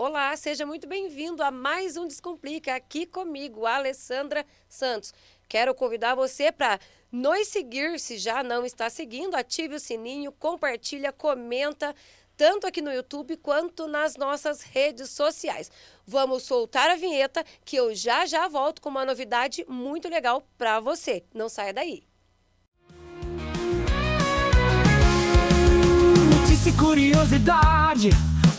Olá, seja muito bem-vindo a mais um Descomplica, aqui comigo, a Alessandra Santos. Quero convidar você para nos seguir, se já não está seguindo, ative o sininho, compartilha, comenta, tanto aqui no YouTube quanto nas nossas redes sociais. Vamos soltar a vinheta que eu já volto com uma novidade muito legal para você. Não saia daí. Notícia e curiosidade,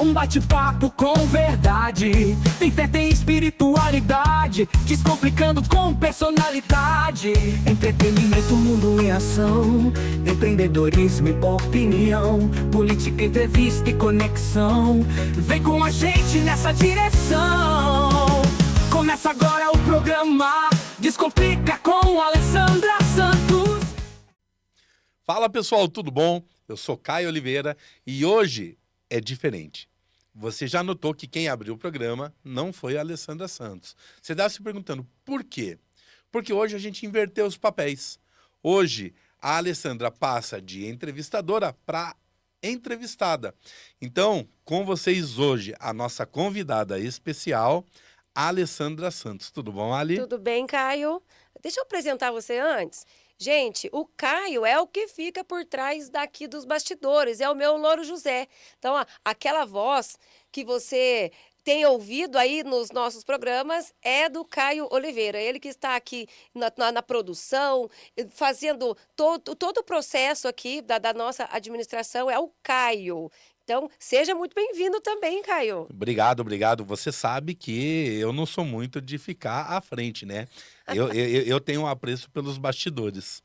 um bate-papo com verdade. Tem fé, tem espiritualidade, descomplicando com personalidade. Entretenimento, mundo em ação, empreendedorismo e opinião, política, entrevista e conexão. Vem com a gente nessa direção. Começa agora o programa Descomplica com Alessandra Santos. Fala pessoal, tudo bom? Eu sou Caio Oliveira e hoje é diferente. Você já notou que quem abriu o programa não foi a Alessandra Santos. Você deve se perguntando por quê? Porque hoje a gente inverteu os papéis. Hoje a Alessandra passa de entrevistadora para entrevistada. Então, com vocês hoje, a nossa convidada especial, Alessandra Santos. Tudo bom, Ali? Tudo bem, Caio? Deixa eu apresentar você antes. Gente, o Caio é o que fica por trás daqui dos bastidores, é o meu Louro José. Então, ó, aquela voz que você tem ouvido aí nos nossos programas é do Caio Oliveira. Ele que está aqui na produção, fazendo todo o processo aqui da nossa administração, é o Caio. Então, seja muito bem-vindo também, Caio. Obrigado, obrigado. Você sabe que eu não sou muito de ficar à frente, né? Eu tenho um apreço pelos bastidores,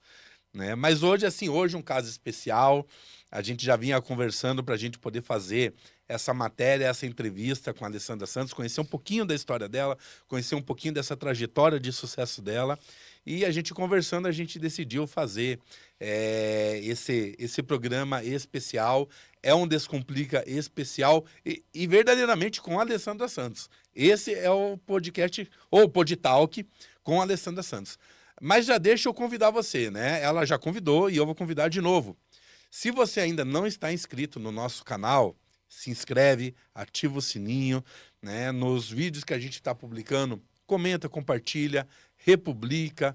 né? Mas hoje, assim, hoje um caso especial. A gente já vinha conversando para a gente poder fazer essa matéria, essa entrevista com a Alessandra Santos, conhecer um pouquinho da história dela, conhecer um pouquinho dessa trajetória de sucesso dela. E a gente conversando, a gente decidiu fazer esse programa especial. É um Descomplica especial e verdadeiramente com a Alessandra Santos. Esse é o podcast, ou o Poditalk, com a Alessandra Santos. Mas já deixa eu convidar você, né? Ela já convidou e eu vou convidar de novo. Se você ainda não está inscrito no nosso canal, se inscreve, ativa o sininho, né? Nos vídeos que a gente está publicando, comenta, compartilha, republica.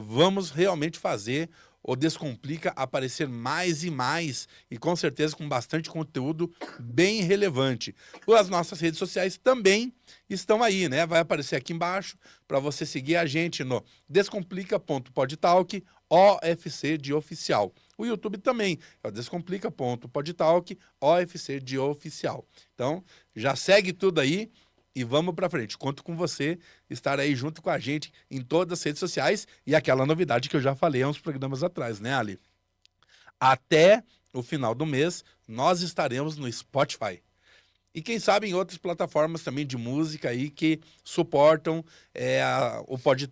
Vamos realmente fazer o Descomplica aparecer mais e mais e com certeza com bastante conteúdo bem relevante. As nossas redes sociais também estão aí, né? Vai aparecer aqui embaixo para você seguir a gente no descomplica.podtalk, OFC de oficial. O YouTube também é o descomplica.podtalk, OFC de oficial. Então, já segue tudo aí. E vamos para frente. Conto com você estar aí junto com a gente em todas as redes sociais. E aquela novidade que eu já falei há uns programas atrás, né, Ali? Até o final do mês, nós estaremos no Spotify. E quem sabe em outras plataformas também de música aí que suportam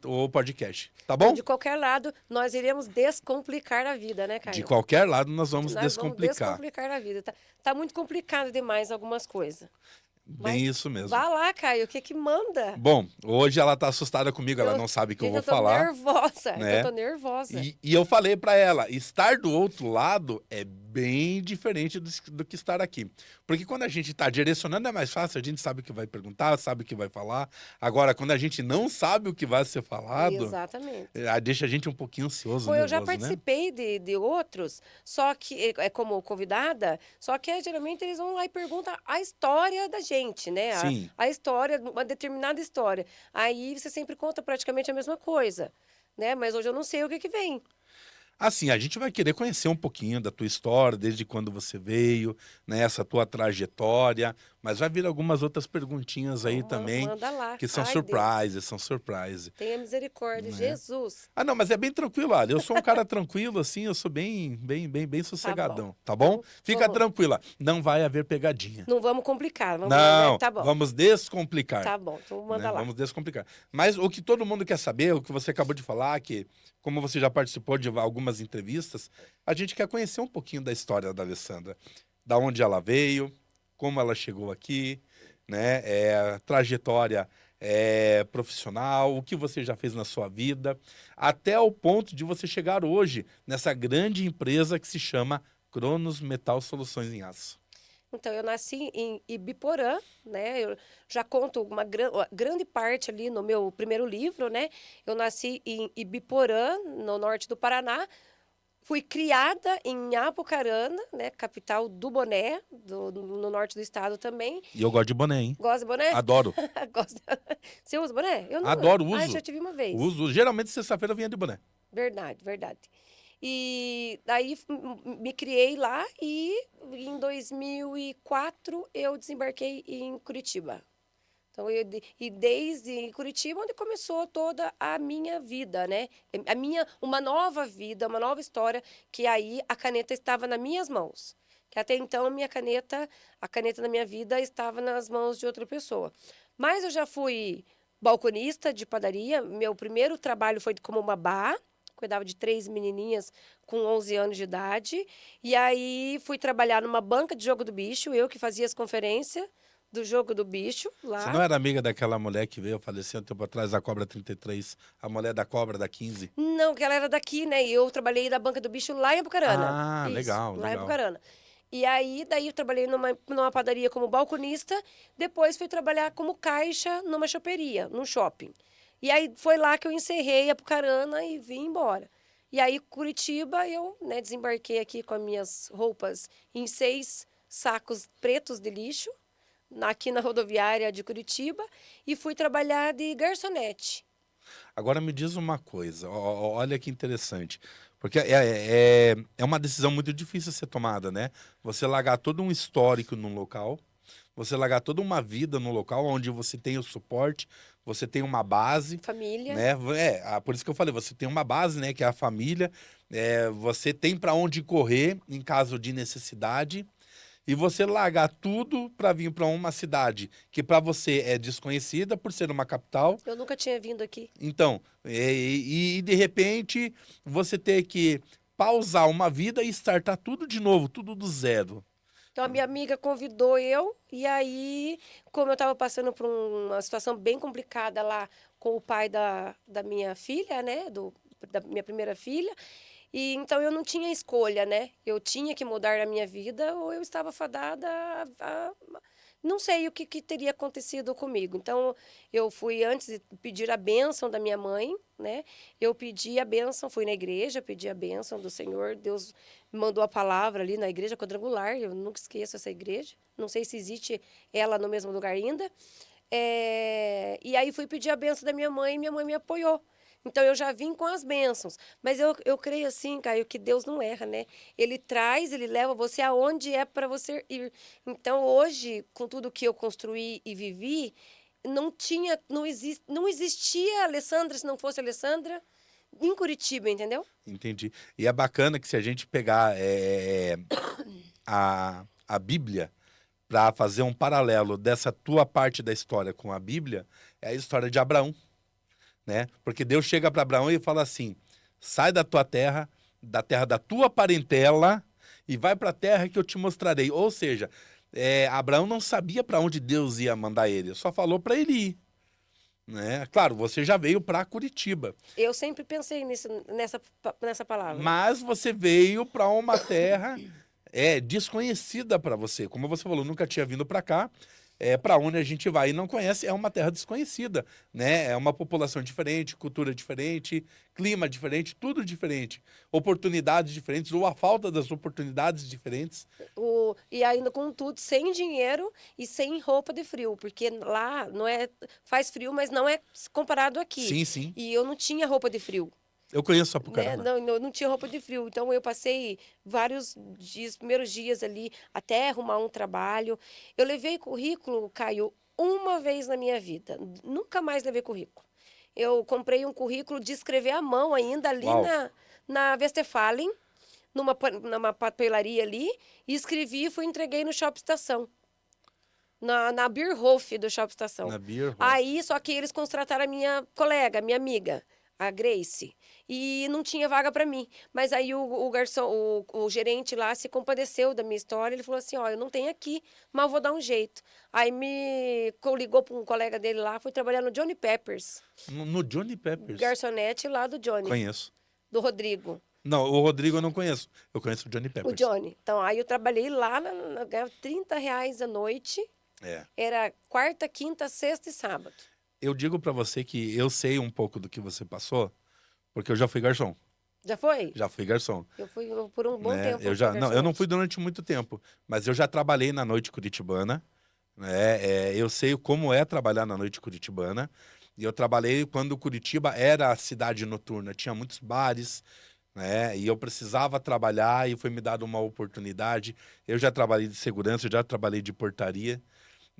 o podcast. Tá bom? De qualquer lado, nós iremos descomplicar a vida, né, Caio? De qualquer lado, nós vamos Nós vamos descomplicar. descomplicar a vida. Tá muito complicado demais algumas coisas. Bem isso mesmo. Vá lá, Caio, o que que manda? Bom, hoje ela tá assustada comigo, ela não sabe o que eu vou falar. Nervosa, né? eu tô nervosa. E eu falei pra ela, estar do outro lado é bem diferente do que estar aqui. Porque quando a gente tá direcionando é mais fácil, a gente sabe o que vai perguntar, sabe o que vai falar. Agora, quando a gente não sabe o que vai ser falado, Exatamente. deixa a gente um pouquinho ansioso, Pô, eu já nervoso, né? participei de outros, só que é como convidada, só que geralmente eles vão lá e perguntam a história da gente, né? Sim. A história, uma determinada história. Aí você sempre conta praticamente a mesma coisa, né? Mas hoje eu não sei o que que vem. Assim, a gente vai querer conhecer um pouquinho da tua história, desde quando você veio, né, essa tua trajetória, mas vai vir algumas outras perguntinhas aí também, Manda lá. que são Ai, surprises, são surprises. Tenha misericórdia, Né? Jesus. Ah, não, mas é bem tranquilo, Ali. Eu sou um cara tranquilo, assim, eu sou bem sossegadão, tá bom? Então, Fica vamos. tranquila, não vai haver pegadinha. Não vamos complicar, vamos, Não, né? Tá bom. vamos descomplicar. Tá bom, então manda Né? lá. Vamos descomplicar. Mas o que todo mundo quer saber, o que você acabou de falar, que como você já participou de algumas entrevistas, a gente quer conhecer um pouquinho da história da Alessandra. Da onde ela veio, como ela chegou aqui, né? Trajetória profissional, o que você já fez na sua vida, até o ponto de você chegar hoje nessa grande empresa que se chama Cronos Metal Soluções em Aço. Então, eu nasci em Ibiporã, né? Eu já conto uma grande parte ali no meu primeiro livro, né? Eu nasci em Ibiporã, no norte do Paraná. Fui criada em Apucarana, né? Capital do boné, no norte do estado também. E eu gosto de boné, hein? Gosta de boné? Adoro. Gosta. Você usa boné? Eu não. Adoro, Ah, uso. já tive uma vez. Uso. Geralmente, sexta-feira eu vinha de boné. Verdade, verdade. E daí me criei lá e em 2004 eu desembarquei em Curitiba. Então, e desde Curitiba, onde começou toda a minha vida, né? Uma nova vida, uma nova história, que aí a caneta estava nas minhas mãos. Que até então a caneta da minha vida estava nas mãos de outra pessoa. Mas eu já fui balconista de padaria. Meu primeiro trabalho foi como babá. Cuidava de 3 menininhas com 11 anos de idade. E aí fui trabalhar numa banca de jogo do bicho, eu que fazia as conferências do jogo do bicho Você lá. não era amiga daquela mulher que veio falecer um tempo atrás, da Cobra 33, a mulher da Cobra da 15? Não, que ela era daqui, né? E eu trabalhei na banca do bicho lá em Apucarana. Ah, Isso, legal, lá em legal. Apucarana. E aí, daí eu trabalhei numa padaria como balconista, depois fui trabalhar como caixa numa choperia, num shopping. E aí foi lá que eu encerrei Apucarana e vim embora. E aí, Curitiba, eu, né, desembarquei aqui com as minhas roupas em 6 sacos pretos de lixo, aqui na rodoviária de Curitiba, e fui trabalhar de garçonete. Agora me diz uma coisa, olha que interessante. Porque é uma decisão muito difícil a ser tomada, né? Você largar todo um histórico num local, você largar toda uma vida no local onde você tem o suporte, você tem uma base, Família. né? Por isso que eu falei, você tem uma base, né? Que é a família, você tem para onde correr em caso de necessidade. E você largar tudo para vir para uma cidade que para você é desconhecida por ser uma capital. Eu nunca tinha vindo aqui. Então, e de repente você ter que pausar uma vida e startar tudo de novo, tudo do zero. Então, a minha amiga convidou eu, e aí, como eu estava passando por uma situação bem complicada lá com o pai da minha filha, né? Da minha primeira filha, e então eu não tinha escolha, né? Eu tinha que mudar a minha vida ou eu estava fadada não sei o que teria acontecido comigo. Então, eu fui antes de pedir a bênção da minha mãe, né? Eu pedi a bênção, fui na igreja, pedi a bênção do Senhor. Deus me mandou a palavra ali na igreja quadrangular. Eu nunca esqueço essa igreja. Não sei se existe ela no mesmo lugar ainda. E aí fui pedir a bênção da minha mãe e minha mãe me apoiou. Então, eu já vim com as bênçãos. Mas eu creio assim, Caio, que Deus não erra, né? Ele traz, ele leva você aonde é para você ir. Então, hoje, com tudo que eu construí e vivi, não existia Alessandra se não fosse Alessandra em Curitiba, entendeu? Entendi. E é bacana que se a gente pegar a Bíblia para fazer um paralelo dessa tua parte da história com a Bíblia, é a história de Abraão, né? Porque Deus chega para Abraão e fala assim: sai da tua terra, da terra da tua parentela e vai para a terra que eu te mostrarei. Ou seja, Abraão não sabia para onde Deus ia mandar ele, só falou para ele ir, né? Claro, você já veio para Curitiba, Eu sempre pensei nessa palavra. mas você veio para uma terra desconhecida para você. Como você falou, nunca tinha vindo para cá. Para onde a gente vai e não conhece, é uma terra desconhecida, né? É uma população diferente, cultura diferente, clima diferente, tudo diferente, oportunidades diferentes ou a falta das oportunidades diferentes. E ainda com tudo, sem dinheiro e sem roupa de frio, porque lá não faz frio, mas não é comparado aqui. Sim, sim. E eu não tinha roupa de frio. Eu conheço Né? Apucarana. Não tinha roupa de frio. Então, eu passei vários dias, primeiros dias ali, até arrumar um trabalho. Eu levei currículo, Caio, uma vez na minha vida. Nunca mais levei currículo. Eu comprei um currículo de escrever à mão ainda ali Uau. na Westfalen, numa papelaria ali, e escrevi e entreguei no Shopping Estação. Na Bierhof do Shopping Estação. Na Beer Hall. Aí, só que eles contrataram a minha colega, minha amiga, a Grace, e não tinha vaga para mim. Mas aí o garçom, o gerente lá se compadeceu da minha história, ele falou assim, ó, eu não tenho aqui, mas eu vou dar um jeito. Aí me ligou para um colega dele lá, fui trabalhar no Johnny Peppers, No Johnny Peppers. garçonete lá do Johnny, Conheço. do Rodrigo. Não, o Rodrigo eu não conheço. Eu conheço o Johnny O Peppers. Johnny. Então, aí eu trabalhei lá, ganhava R$ 30 a noite. É. Era quarta, quinta, sexta e sábado. Eu digo pra você que eu sei um pouco do que você passou, porque eu já fui garçom. Já foi? Já fui garçom. Eu fui por um bom Né? tempo. Eu fui já, não, eu não garçonete. fui durante muito tempo, mas eu já trabalhei na noite curitibana, né? Eu sei como é trabalhar na noite curitibana. E eu trabalhei quando Curitiba era a cidade noturna, tinha muitos bares, né? E eu precisava trabalhar e foi me dada uma oportunidade. Eu já trabalhei de segurança, eu já trabalhei de portaria.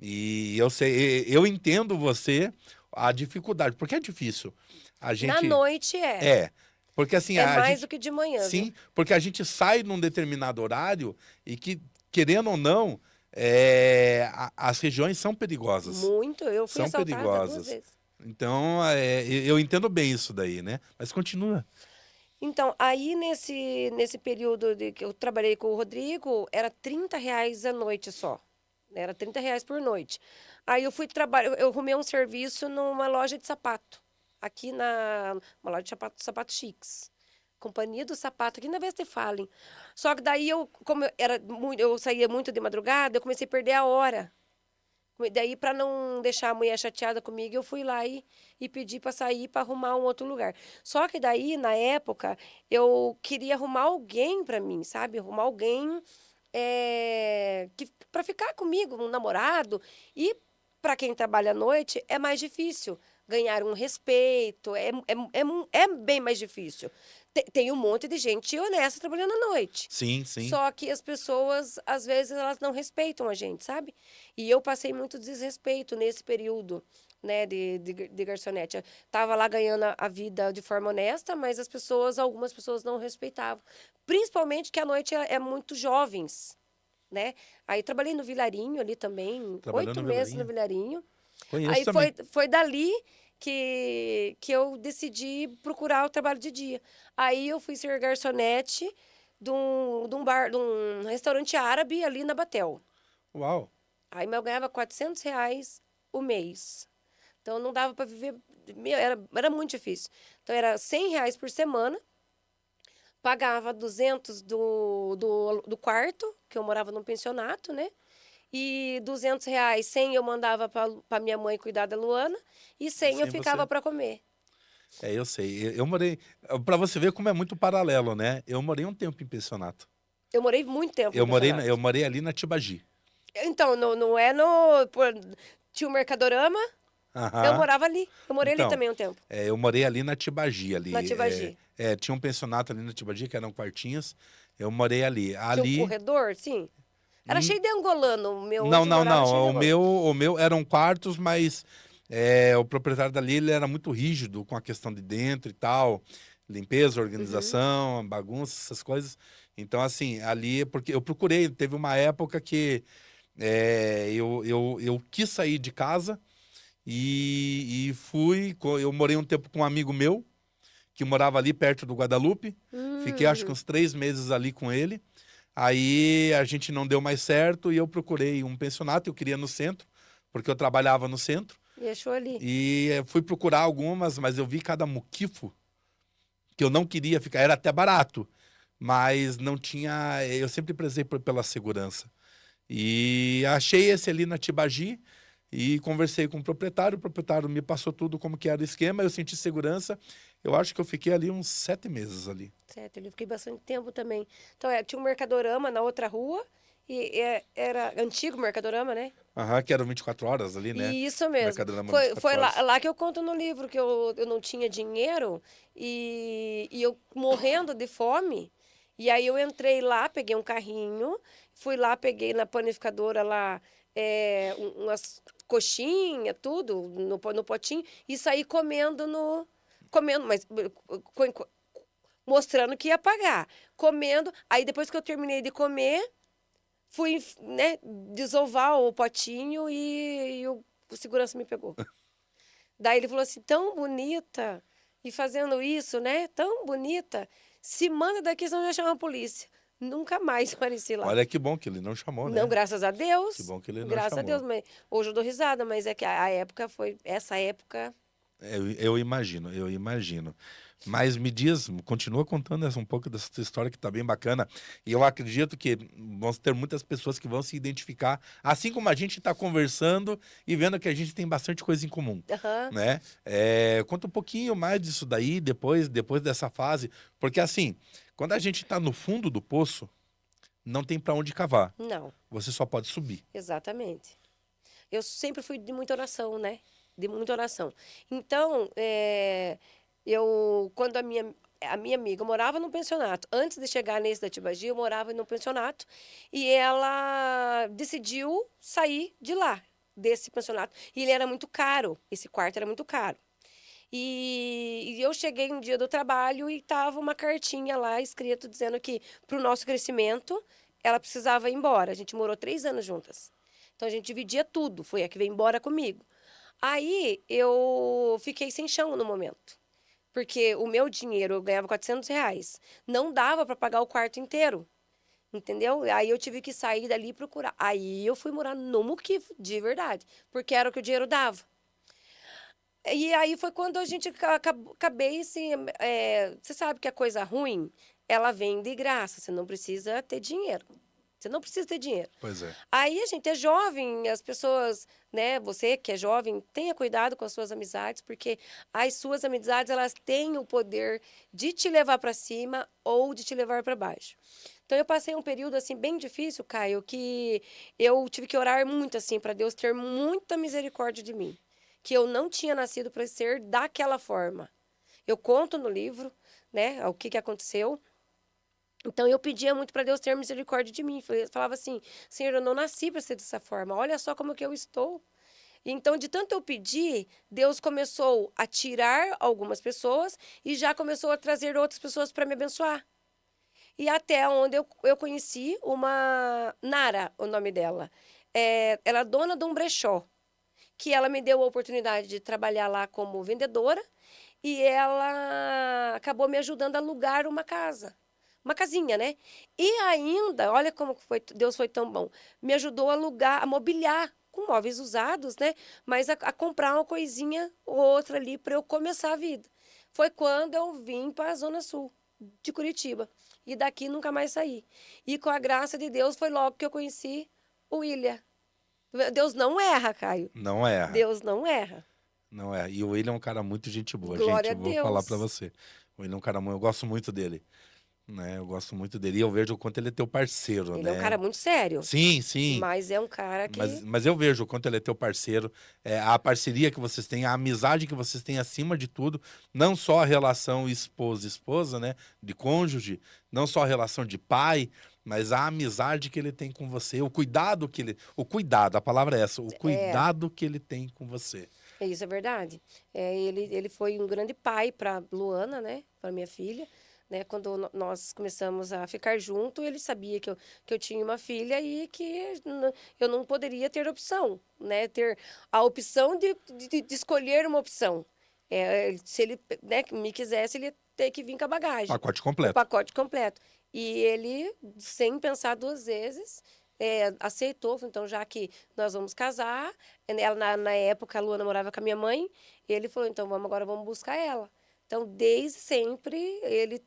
E eu sei, eu entendo você a dificuldade, porque é difícil. A Na gente noite é. é, porque assim, É a mais do gente que de manhã, viu? sim, porque a gente sai num determinado horário e que, querendo ou não, as regiões são perigosas. Muito. Eu fui São assaltada 2 perigosas. vezes. Então, eu entendo bem isso daí, né? Mas continua. Então, aí nesse período que eu trabalhei com o Rodrigo, era R$ 30 a noite só. Era R$ 30 por noite. Aí eu fui trabalhar, eu arrumei um serviço numa loja de sapato. Aqui uma loja de sapatos chiques. Companhia do Sapato, aqui na Westfalen. Só que daí como eu saía muito de madrugada, eu comecei a perder a hora. Daí, para não deixar a mulher chateada comigo, eu fui lá e pedi para sair para arrumar um outro lugar. Só que daí, na época, eu queria arrumar alguém para mim, sabe? Arrumar alguém para ficar comigo, um namorado. E para quem trabalha à noite, é mais difícil ganhar um respeito, é bem mais difícil. Tem um monte de gente honesta trabalhando à noite. Sim, sim. Só que as pessoas, às vezes, elas não respeitam a gente, sabe? E eu passei muito desrespeito nesse período, né, de garçonete. Eu tava lá ganhando a vida de forma honesta, mas algumas pessoas não respeitavam. Principalmente que a noite é muito jovens, né? Aí trabalhei no Vilarinho ali também, Trabalhou 8 no meses no Vilarinho? Vilarinho. Conheço Aí também. foi dali que eu decidi procurar o trabalho de dia. Aí eu fui ser garçonete de um restaurante árabe ali na Batel. Uau. Aí eu ganhava R$ 400 o mês. Então não dava para viver, era muito difícil. Então era R$ 100 por semana, pagava 200 do quarto, que eu morava num pensionato, né? E R$ 200, 100 eu mandava para minha mãe cuidar da Luana e 100 eu Sem ficava você. para comer. Eu sei. Eu morei. Pra você ver como é muito paralelo, né? Eu morei um tempo em pensionato. Eu morei muito tempo no Eu pensionato. morei ali na Tibagi. Então, não é tinha o Mercadorama, eu Aham. morava ali. Eu morei ali Então, também um tempo, eu morei ali na Tibagi, na ali. Tibagi. Tinha um pensionato ali na Tibagi, que eram quartinhos. Eu morei ali. Tinha um Ali. corredor, sim. Era hum, cheio de angolano, o meu Não, onde eu não, morava era cheio de não. angolano. O meu eram quartos, mas o proprietário dali ele era muito rígido com a questão de dentro e tal. Limpeza, Uhum. organização, bagunça, essas coisas. Então, assim, ali, porque eu procurei, teve uma época que eu quis sair de casa e fui. Eu morei um tempo com um amigo meu, que morava ali perto do Guadalupe. Fiquei acho que Uhum. uns 3 meses ali com ele. Aí a gente não deu mais certo e eu procurei um pensionato. Eu queria no centro, porque eu trabalhava no centro. E achou ali. E fui procurar algumas, mas eu vi cada muquifo que eu não queria ficar. Era até barato, mas não tinha. Eu sempre prezei pela segurança. E achei esse ali na Tibagi e conversei com o proprietário me passou tudo como que era o esquema, eu senti segurança. Eu acho que eu fiquei ali uns 7 meses ali. Certo, eu fiquei bastante tempo também. Então, tinha um Mercadorama na outra rua, e era antigo Mercadorama, né? Aham, que eram 24 horas ali, né? E isso mesmo. Mercadorama Foi 24 horas. lá que eu conto no livro que eu não tinha dinheiro e eu morrendo de fome. E aí eu entrei lá, peguei um carrinho, fui lá, peguei na panificadora lá umas coxinhas, tudo no potinho, e saí comendo, mas mostrando que ia pagar. Comendo. Aí depois que eu terminei de comer, fui, né, desovar o potinho e o segurança me pegou. Daí ele falou assim, tão bonita, e fazendo isso, né, tão bonita, se manda daqui, senão já chama a polícia. Nunca mais apareci lá. Olha que bom que ele não chamou, Não, né? graças a Que Deus. bom que ele não Graças a Deus. chamou. Mas hoje eu dou risada, mas é que a época essa época. Eu imagino, eu imagino. Mas me diz, continua contando um pouco dessa tua história que tá bem bacana. E eu acredito que vão ter muitas pessoas que vão se identificar, assim como a gente está conversando e vendo que a gente tem bastante coisa em comum, Aham. né? Conta um pouquinho mais disso daí, depois dessa fase. Porque assim, quando a gente está no fundo do poço, não tem para onde cavar. Não, Você só pode subir. exatamente. Eu sempre fui de muita oração, né? De muita oração. Então, quando a minha amiga morava num pensionato, antes de chegar nesse da Tibagi, eu morava num pensionato, e ela decidiu sair de lá, desse pensionato. E ele era muito caro, esse quarto era muito caro. E eu cheguei um dia do trabalho e tava uma cartinha lá escrito dizendo que, para o nosso crescimento, ela precisava ir embora. A gente morou 3 anos juntas. Então a gente dividia tudo, foi a que veio embora comigo. Aí eu fiquei sem chão no momento, porque o meu dinheiro, eu ganhava R$ 400, não dava para pagar o quarto inteiro, entendeu? Aí eu tive que sair dali e procurar. Aí eu fui morar no Muquifo, de verdade, porque era o que o dinheiro dava. E aí foi quando a gente acabei assim, você sabe que a coisa ruim, ela vem de graça, você não precisa ter dinheiro. Você não precisa ter dinheiro. Pois é. Aí a gente é jovem, as pessoas, né, você que é jovem, tenha cuidado com as suas amizades, porque as suas amizades, elas têm o poder de te levar para cima ou de te levar para baixo. Então eu passei um período assim bem difícil, Caio, que eu tive que orar muito assim para Deus ter muita misericórdia de mim, que eu não tinha nascido para ser daquela forma. Eu conto no livro, né, o que aconteceu. Então, eu pedia muito para Deus ter misericórdia de mim. Eu falava assim, Senhor, eu não nasci para ser dessa forma. Olha só como que eu estou. E então, de tanto eu pedir, Deus começou a tirar algumas pessoas e já começou a trazer outras pessoas para me abençoar. E até onde eu conheci uma Nara, o nome dela. Ela é dona de um brechó, que ela me deu a oportunidade de trabalhar lá como vendedora e ela acabou me ajudando a alugar uma casa. Uma casinha, né? E ainda, olha como foi, Deus foi tão bom. Me ajudou a alugar, a mobiliar com móveis usados, né? Mas a comprar uma coisinha ou outra ali para eu começar a vida. Foi quando eu vim para a Zona Sul de Curitiba. E daqui nunca mais saí. E com a graça de Deus foi logo que eu conheci o William. Deus não erra, Caio. Não erra. Deus não erra. Não é. E o William é um cara muito gente boa, Glória gente. a Vou Deus. falar pra você. O William é um cara muito. Eu gosto muito dele. Né? Eu gosto muito dele. E eu vejo o quanto ele é teu parceiro, Ele né? é um cara muito sério. Sim, sim. Mas é um cara que... Mas eu vejo o quanto ele é teu parceiro, a parceria que vocês têm, a amizade que vocês têm acima de tudo, não só a relação esposa, né, de cônjuge, não só a relação de pai, mas a amizade que ele tem com você, o cuidado, a palavra é essa, o cuidado que ele tem com você. Isso é verdade. Ele foi um grande pai para Luana, né, para minha filha. Né, quando nós começamos a ficar junto, ele sabia que eu tinha uma filha e que eu não poderia ter opção, né? Ter a opção de escolher uma opção. Se ele, né, me quisesse, ele ia ter que vir com a bagagem. Pacote completo. O pacote completo. E ele, sem pensar 2 vezes, aceitou. Então, já que nós vamos casar, na época a Luana morava com a minha mãe, ele falou, então agora vamos buscar ela. Então, desde sempre,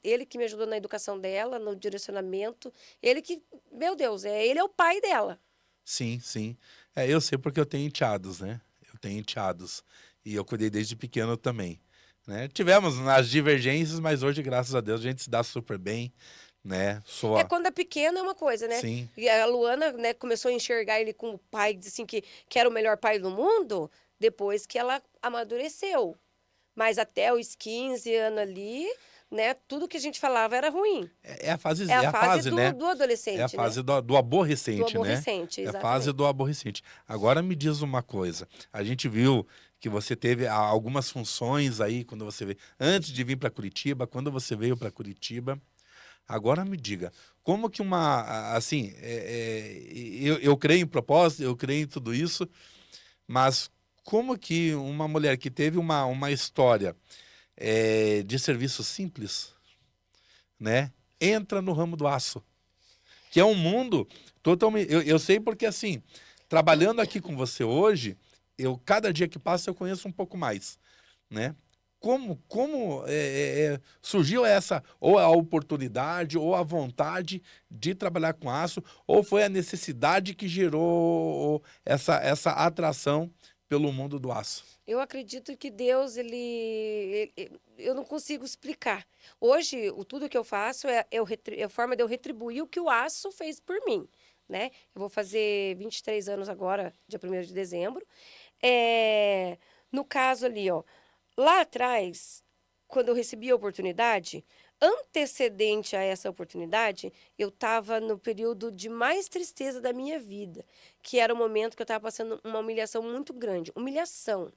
ele que me ajudou na educação dela, no direcionamento. Ele que, meu Deus, ele é o pai dela. Sim, sim. Eu sei porque eu tenho enteados, né? Eu tenho enteados. E eu cuidei desde pequeno também. Né? Tivemos as divergências, mas hoje, graças a Deus, a gente se dá super bem. Né? Quando é pequeno é uma coisa, né? Sim. E a Luana, né, começou a enxergar ele como pai, assim, que era o melhor pai do mundo, depois que ela amadureceu. Mas até os 15 anos ali, né, tudo que a gente falava era ruim. É a fase, né? Do adolescente, É a fase, né? do aborrecente, Do aborrecente, né? exatamente. É a fase do aborrecente. Agora me diz uma coisa. A gente viu que você teve algumas funções aí, quando você veio, antes de vir para Curitiba, quando você veio para Curitiba. Agora me diga, como que assim, eu creio em propósito, eu creio em tudo isso, mas como que uma mulher que teve uma história de serviço simples, né, entra no ramo do aço, que é um mundo totalmente... Eu sei porque, assim, trabalhando aqui com você hoje, cada dia que passa eu conheço um pouco mais, né? como surgiu essa, ou a oportunidade, ou a vontade de trabalhar com aço, ou foi a necessidade que gerou essa atração pelo mundo do aço? Eu acredito que Deus, eu não consigo explicar. Hoje, tudo que eu faço é a forma de eu retribuir o que o aço fez por mim, né? Eu vou fazer 23 anos agora, dia 1º de dezembro. No caso ali, ó, lá atrás, quando eu recebi a oportunidade, antecedente a essa oportunidade, eu estava no período de mais tristeza da minha vida, que era o momento que eu estava passando uma humilhação muito grande. Humilhação.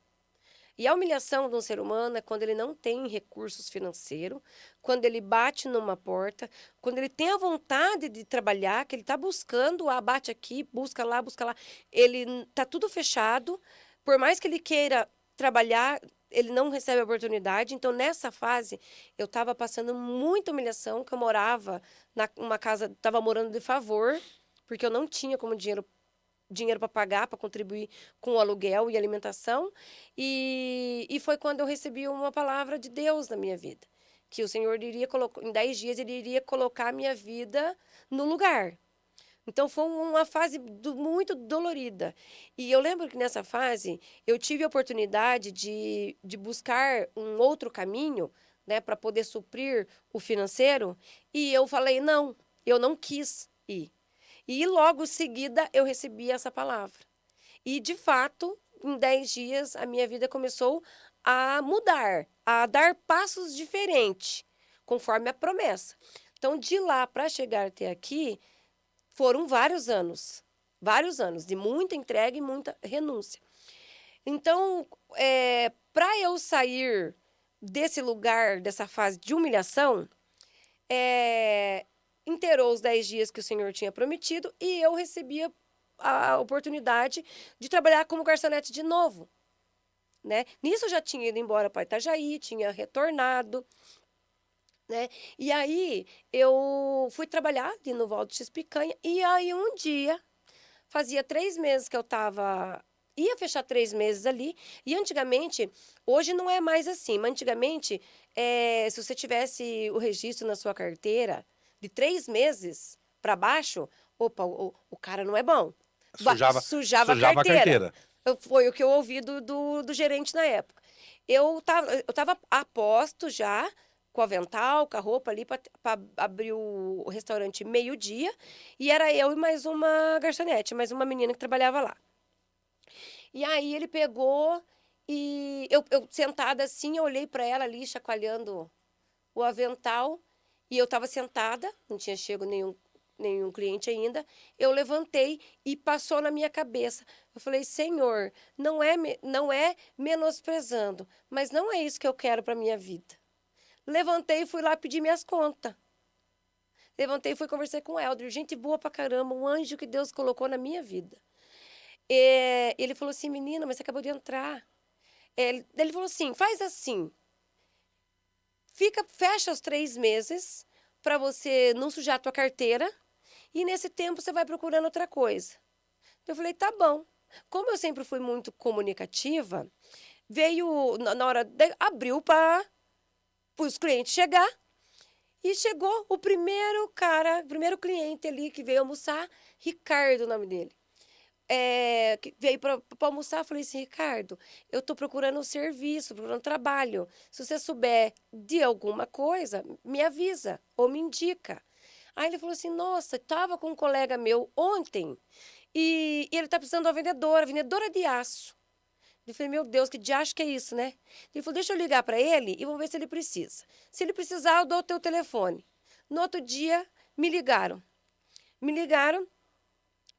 E a humilhação de um ser humano é quando ele não tem recursos financeiros, quando ele bate numa porta, quando ele tem a vontade de trabalhar, que ele está buscando, bate aqui, busca lá, ele está tudo fechado, por mais que ele queira trabalhar, ele não recebe a oportunidade. Então, nessa fase, eu estava passando muita humilhação, que eu morava numa casa, estava morando de favor, porque eu não tinha como dinheiro para pagar, para contribuir com o aluguel e alimentação. E foi quando eu recebi uma palavra de Deus na minha vida, que o Senhor iria colocar, em 10 dias, ele iria colocar a minha vida no lugar. Então, foi uma fase muito dolorida. E eu lembro que nessa fase, eu tive a oportunidade de buscar um outro caminho, né, para poder suprir o financeiro, e eu falei, não, eu não quis ir. E logo em seguida, eu recebi essa palavra. E, de fato, em 10 dias, a minha vida começou a mudar, a dar passos diferentes, conforme a promessa. Então, de lá para chegar até aqui, foram vários anos de muita entrega e muita renúncia. Então, para eu sair desse lugar, dessa fase de humilhação, inteirou os 10 dias que o Senhor tinha prometido e eu recebia a oportunidade de trabalhar como garçonete de novo, né? Nisso eu já tinha ido embora para Itajaí, tinha retornado, né? E aí eu fui trabalhar ali no Val do X-Picanha, e aí um dia, fazia 3 meses que eu ia fechar 3 meses ali, e antigamente, hoje não é mais assim, mas antigamente, se você tivesse o registro na sua carteira de 3 meses para baixo, opa, o cara não é bom. Sujava a carteira. Foi o que eu ouvi do gerente na época. Eu tava a posto já, com o avental, com a roupa ali, para abrir o restaurante meio-dia. E era eu e mais uma garçonete, mais uma menina que trabalhava lá. E aí ele pegou e eu sentada assim, eu olhei para ela ali, chacoalhando o avental. E eu estava sentada, não tinha chego nenhum cliente ainda. Eu levantei e passou na minha cabeça. Eu falei, Senhor, não é menosprezando, mas não é isso que eu quero para minha vida. Levantei e fui lá pedir minhas contas. Levantei e fui conversar com o Helder. Gente boa pra caramba, um anjo que Deus colocou na minha vida. Ele falou assim, menina, mas você acabou de entrar. Ele falou assim, faz assim. Fecha os 3 meses para você não sujar a tua carteira e nesse tempo você vai procurando outra coisa. Eu falei, tá bom. Como eu sempre fui muito comunicativa, veio, na hora, abriu para os clientes chegar, e chegou o primeiro cliente ali que veio almoçar, Ricardo, o nome dele. Que veio para almoçar, falei assim, Ricardo, eu estou procurando um serviço, procurando trabalho. Se você souber de alguma coisa, me avisa ou me indica. Aí ele falou assim, nossa, estava com um colega meu ontem e ele está precisando de uma vendedora de aço. Eu falei, meu Deus, que diacho que é isso, né? Ele falou, deixa eu ligar para ele e vou ver se ele precisa. Se ele precisar, eu dou o teu telefone. No outro dia, me ligaram.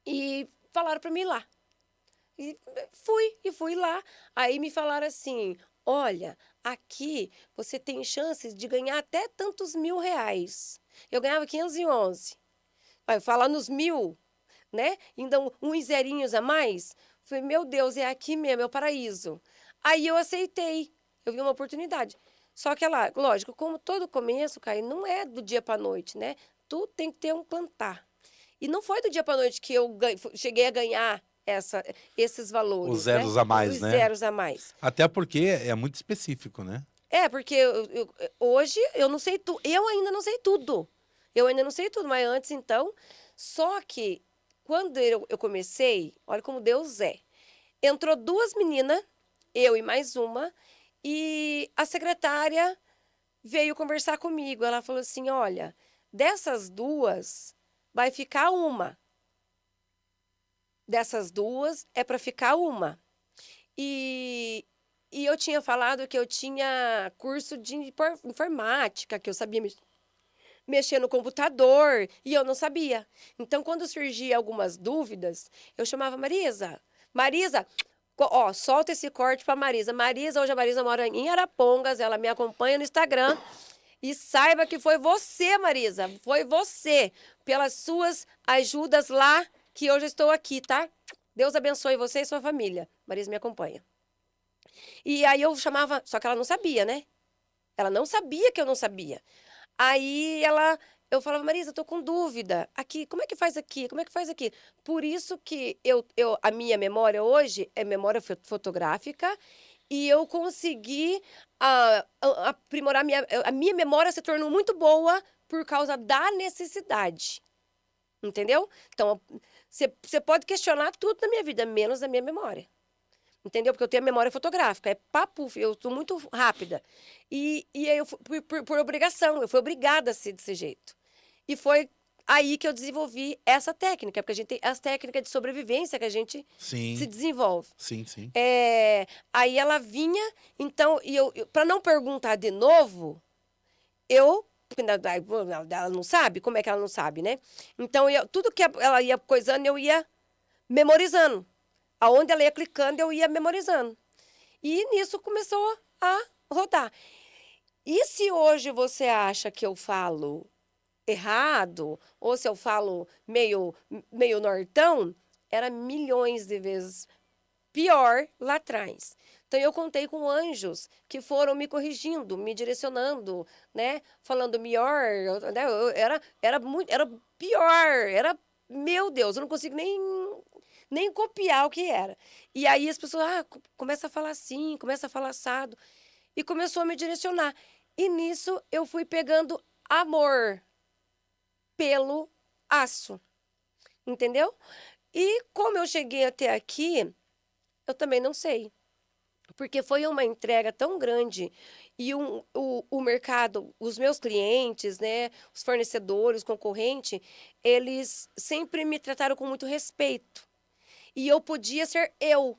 E falaram para mim ir lá. E fui lá. Aí me falaram assim, olha, aqui você tem chances de ganhar até tantos R$1.000. Eu ganhava 511. Vai falar nos 1.000, né? Ainda uns zerinhos a mais. Falei, meu Deus, é aqui mesmo, é o paraíso. Aí eu aceitei, eu vi uma oportunidade. Só que lá, lógico, como todo começo, Caio, não é do dia para a noite, né? Tudo tem que ter um plantar. E não foi do dia para a noite que eu cheguei a ganhar esses valores. Os zeros, né? A mais, Os né? zeros a mais. Até porque é muito específico, né? Porque hoje eu não sei tudo. Eu ainda não sei tudo. Eu ainda não sei tudo, mas antes então. Só que quando eu comecei, olha como Deus é. Entrou duas meninas, eu e mais uma, e a secretária veio conversar comigo. Ela falou assim: olha, dessas duas vai ficar uma. Dessas duas é para ficar uma. E, e eu tinha falado que eu tinha curso de informática, que eu sabia mexer no computador, e eu não sabia. Então, quando surgia algumas dúvidas, eu chamava Marisa. Marisa, ó, solta esse corte para Marisa. Marisa, hoje a Marisa mora em Arapongas, ela me acompanha no Instagram. E saiba que foi você, Marisa, foi você, pelas suas ajudas lá, que hoje eu estou aqui, tá? Deus abençoe você e sua família. Marisa me acompanha. E aí eu chamava, só que ela não sabia, né? Ela não sabia que eu não sabia. Aí eu falava, Marisa, eu tô com dúvida. Aqui, como é que faz aqui? Como é que faz aqui? Por isso que a minha memória hoje é memória fotográfica e eu consegui aprimorar a minha memória se tornou muito boa por causa da necessidade. Entendeu? Então, você pode questionar tudo na minha vida, menos a minha memória. Entendeu? Porque eu tenho a memória fotográfica. É papo, eu sou muito rápida. E aí eu por obrigação, eu fui obrigada a ser desse jeito. E foi aí que eu desenvolvi essa técnica, porque a gente tem as técnicas de sobrevivência que a gente se desenvolve. Sim, sim. Aí ela vinha, então, para não perguntar de novo, ela não sabe? Como é que ela não sabe, né? Então, tudo que ela ia coisando, eu ia memorizando. Aonde ela ia clicando, eu ia memorizando. E nisso começou a rodar. E se hoje você acha que eu falo errado, ou se eu falo meio nortão, era milhões de vezes pior lá atrás. Então, eu contei com anjos que foram me corrigindo, me direcionando, né? Falando melhor, né? Era pior, meu Deus, eu não consigo nem copiar o que era. E aí as pessoas, começa a falar assim, começa a falar assado. E começou a me direcionar. E nisso eu fui pegando amor pelo aço. Entendeu? E como eu cheguei até aqui, eu também não sei. Porque foi uma entrega tão grande e o mercado, os meus clientes, né, os fornecedores, os concorrentes, eles sempre me trataram com muito respeito. E eu podia ser eu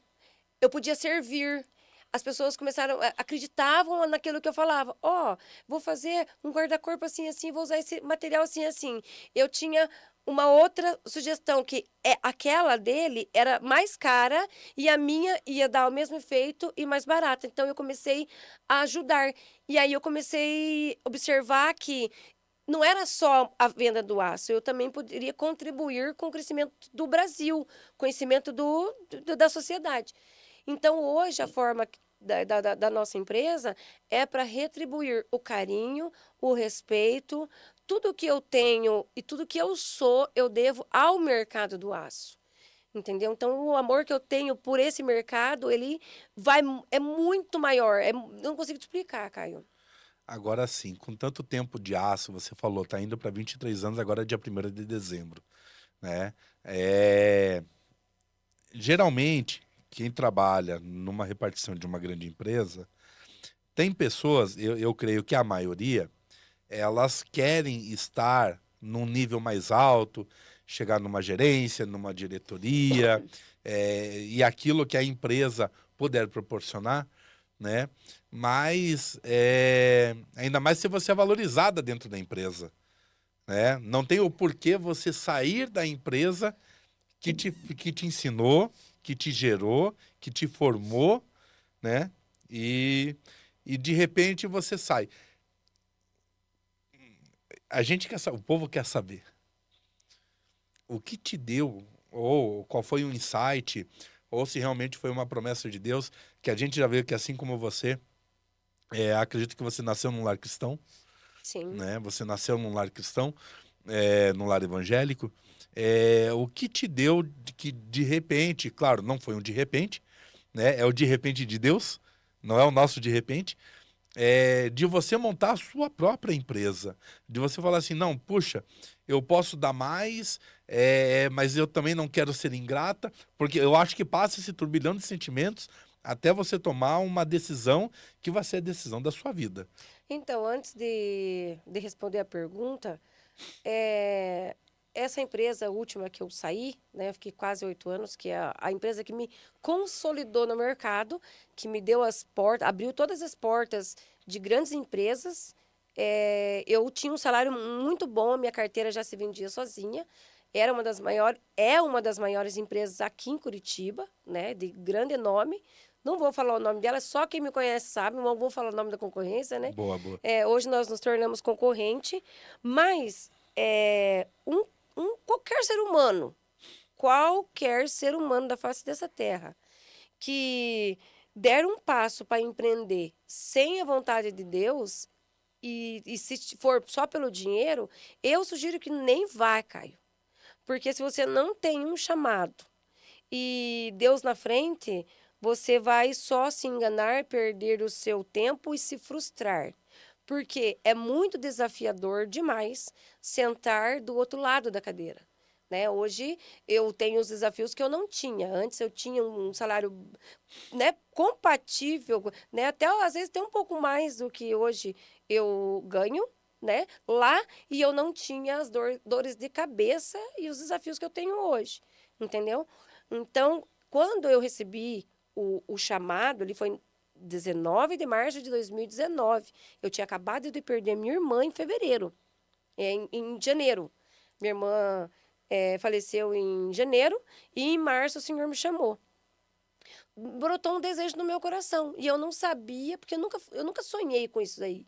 podia servir. As pessoas acreditavam naquilo que eu falava. Vou fazer um guarda-corpo assim, assim, vou usar esse material assim, assim. Eu tinha uma outra sugestão, que aquela dele era mais cara e a minha ia dar o mesmo efeito e mais barata. Então, eu comecei a ajudar. E aí, eu comecei a observar que não era só a venda do aço, eu também poderia contribuir com o crescimento do Brasil, conhecimento da sociedade. Então, hoje, a forma da nossa empresa é para retribuir o carinho, o respeito, tudo que eu tenho e tudo que eu sou, eu devo ao mercado do aço. Entendeu? Então, o amor que eu tenho por esse mercado, ele é muito maior. Eu não consigo te explicar, Caio. Agora sim, com tanto tempo de aço, você falou, tá indo para 23 anos, agora é dia 1º de dezembro, né? Geralmente, quem trabalha numa repartição de uma grande empresa, tem pessoas, eu creio que a maioria, elas querem estar num nível mais alto, chegar numa gerência, numa diretoria, e aquilo que a empresa puder proporcionar, né? Mas ainda mais se você é valorizada dentro da empresa, né? Não tem o porquê você sair da empresa que te ensinou, que te gerou, que te formou, né? E de repente você sai. A gente quer saber, o povo quer saber o que te deu, ou qual foi o insight, ou se realmente foi uma promessa de Deus, que a gente já vê que assim como você, acredito que você nasceu num lar cristão, Sim. né? Você nasceu num lar cristão, num lar evangélico. O que te deu que de repente, claro, não foi um de repente, né? É o de repente de Deus, não é o nosso de repente. de você montar a sua própria empresa. De você falar assim, não, puxa, eu posso dar mais, mas eu também não quero ser ingrata, porque eu acho que passa esse turbilhão de sentimentos até você tomar uma decisão que vai ser a decisão da sua vida. Então, antes de responder a pergunta, é, essa empresa última que eu saí, né, eu fiquei quase 8 anos, que é a empresa que me consolidou no mercado, que me deu as portas, abriu todas as portas de grandes empresas. Eu tinha um salário muito bom, a minha carteira já se vendia sozinha. Era uma das maiores, é uma das maiores empresas aqui em Curitiba, né, de grande nome. Não vou falar o nome dela, só quem me conhece sabe, não vou falar o nome da concorrência, né? Boa, boa. Hoje nós nos tornamos concorrente, mas qualquer ser humano da face dessa terra, que der um passo para empreender sem a vontade de Deus, e se for só pelo dinheiro, eu sugiro que nem vá, Caio. Porque se você não tem um chamado e Deus na frente, você vai só se enganar, perder o seu tempo e se frustrar. Porque é muito desafiador demais sentar do outro lado da cadeira. Né? Hoje eu tenho os desafios que eu não tinha. Antes eu tinha um salário, né, compatível, né, até às vezes tem um pouco mais do que hoje eu ganho, né, lá, e eu não tinha as dores de cabeça e os desafios que eu tenho hoje, entendeu? Então, quando eu recebi o chamado, ele foi em 19 de março de 2019. Eu tinha acabado de perder minha irmã em fevereiro, em janeiro. Minha irmã faleceu em janeiro e em março o Senhor me chamou. Brotou um desejo no meu coração e eu não sabia, porque eu nunca sonhei com isso aí.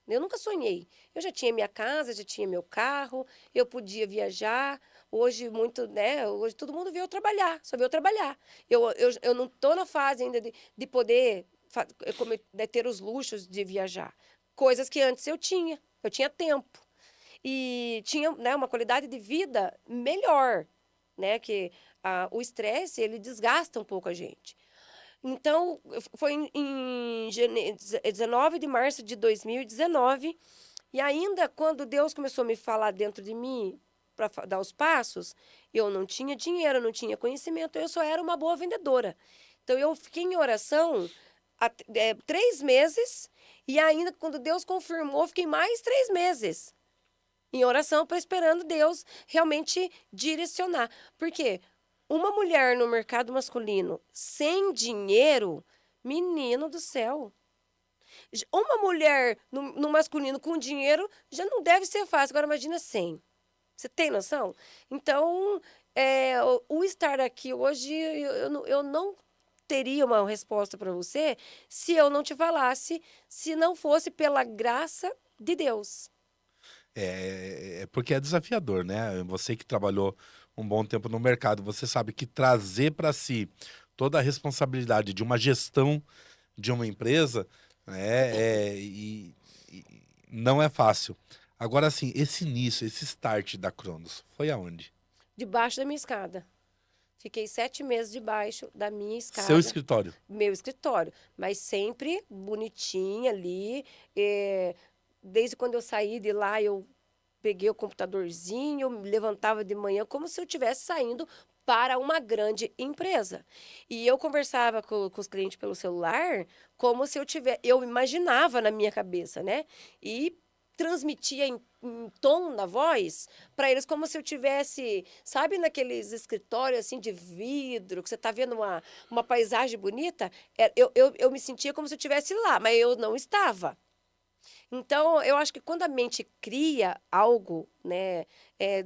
Eu nunca sonhei. Eu já tinha minha casa, já tinha meu carro, eu podia viajar. Hoje, muito, né? Hoje todo mundo vê eu trabalhar, só vê eu trabalhar. Eu não estou na fase ainda de poder ter os luxos de viajar. Coisas que antes eu tinha tempo. E tinha, né, uma qualidade de vida melhor, né? Que o estresse, ele desgasta um pouco a gente. Então, foi em 19 de março de 2019, e ainda quando Deus começou a me falar dentro de mim para dar os passos, eu não tinha dinheiro, não tinha conhecimento, eu só era uma boa vendedora. Então, eu fiquei em oração 3 meses, e ainda quando Deus confirmou, fiquei mais 3 meses em oração, esperando Deus realmente direcionar. Por quê? Uma mulher no mercado masculino sem dinheiro, menino do céu. Uma mulher no masculino com dinheiro já não deve ser fácil. Agora imagina sem. Você tem noção? Então, o estar aqui hoje, eu não teria uma resposta para você se eu não te falasse, se não fosse pela graça de Deus. Porque é desafiador, né? Você que trabalhou um bom tempo no mercado, você sabe que trazer para si toda a responsabilidade de uma gestão de uma empresa, né, e não é fácil. Agora, assim, esse início, esse start da Cronos, foi aonde? Debaixo da minha escada. Fiquei 7 meses debaixo da minha Seu escada. escritório. Meu escritório. Mas sempre bonitinha ali. Desde quando eu saí de lá, eu peguei o computadorzinho, eu me levantava de manhã como se eu estivesse saindo para uma grande empresa. E eu conversava com os clientes pelo celular como se eu imaginava na minha cabeça, né? E transmitia em tom da voz para eles como se eu tivesse, sabe, naqueles escritórios assim de vidro, que você está vendo uma paisagem bonita? Eu me sentia como se eu estivesse lá, mas eu não estava. Então, eu acho que quando a mente cria algo, né,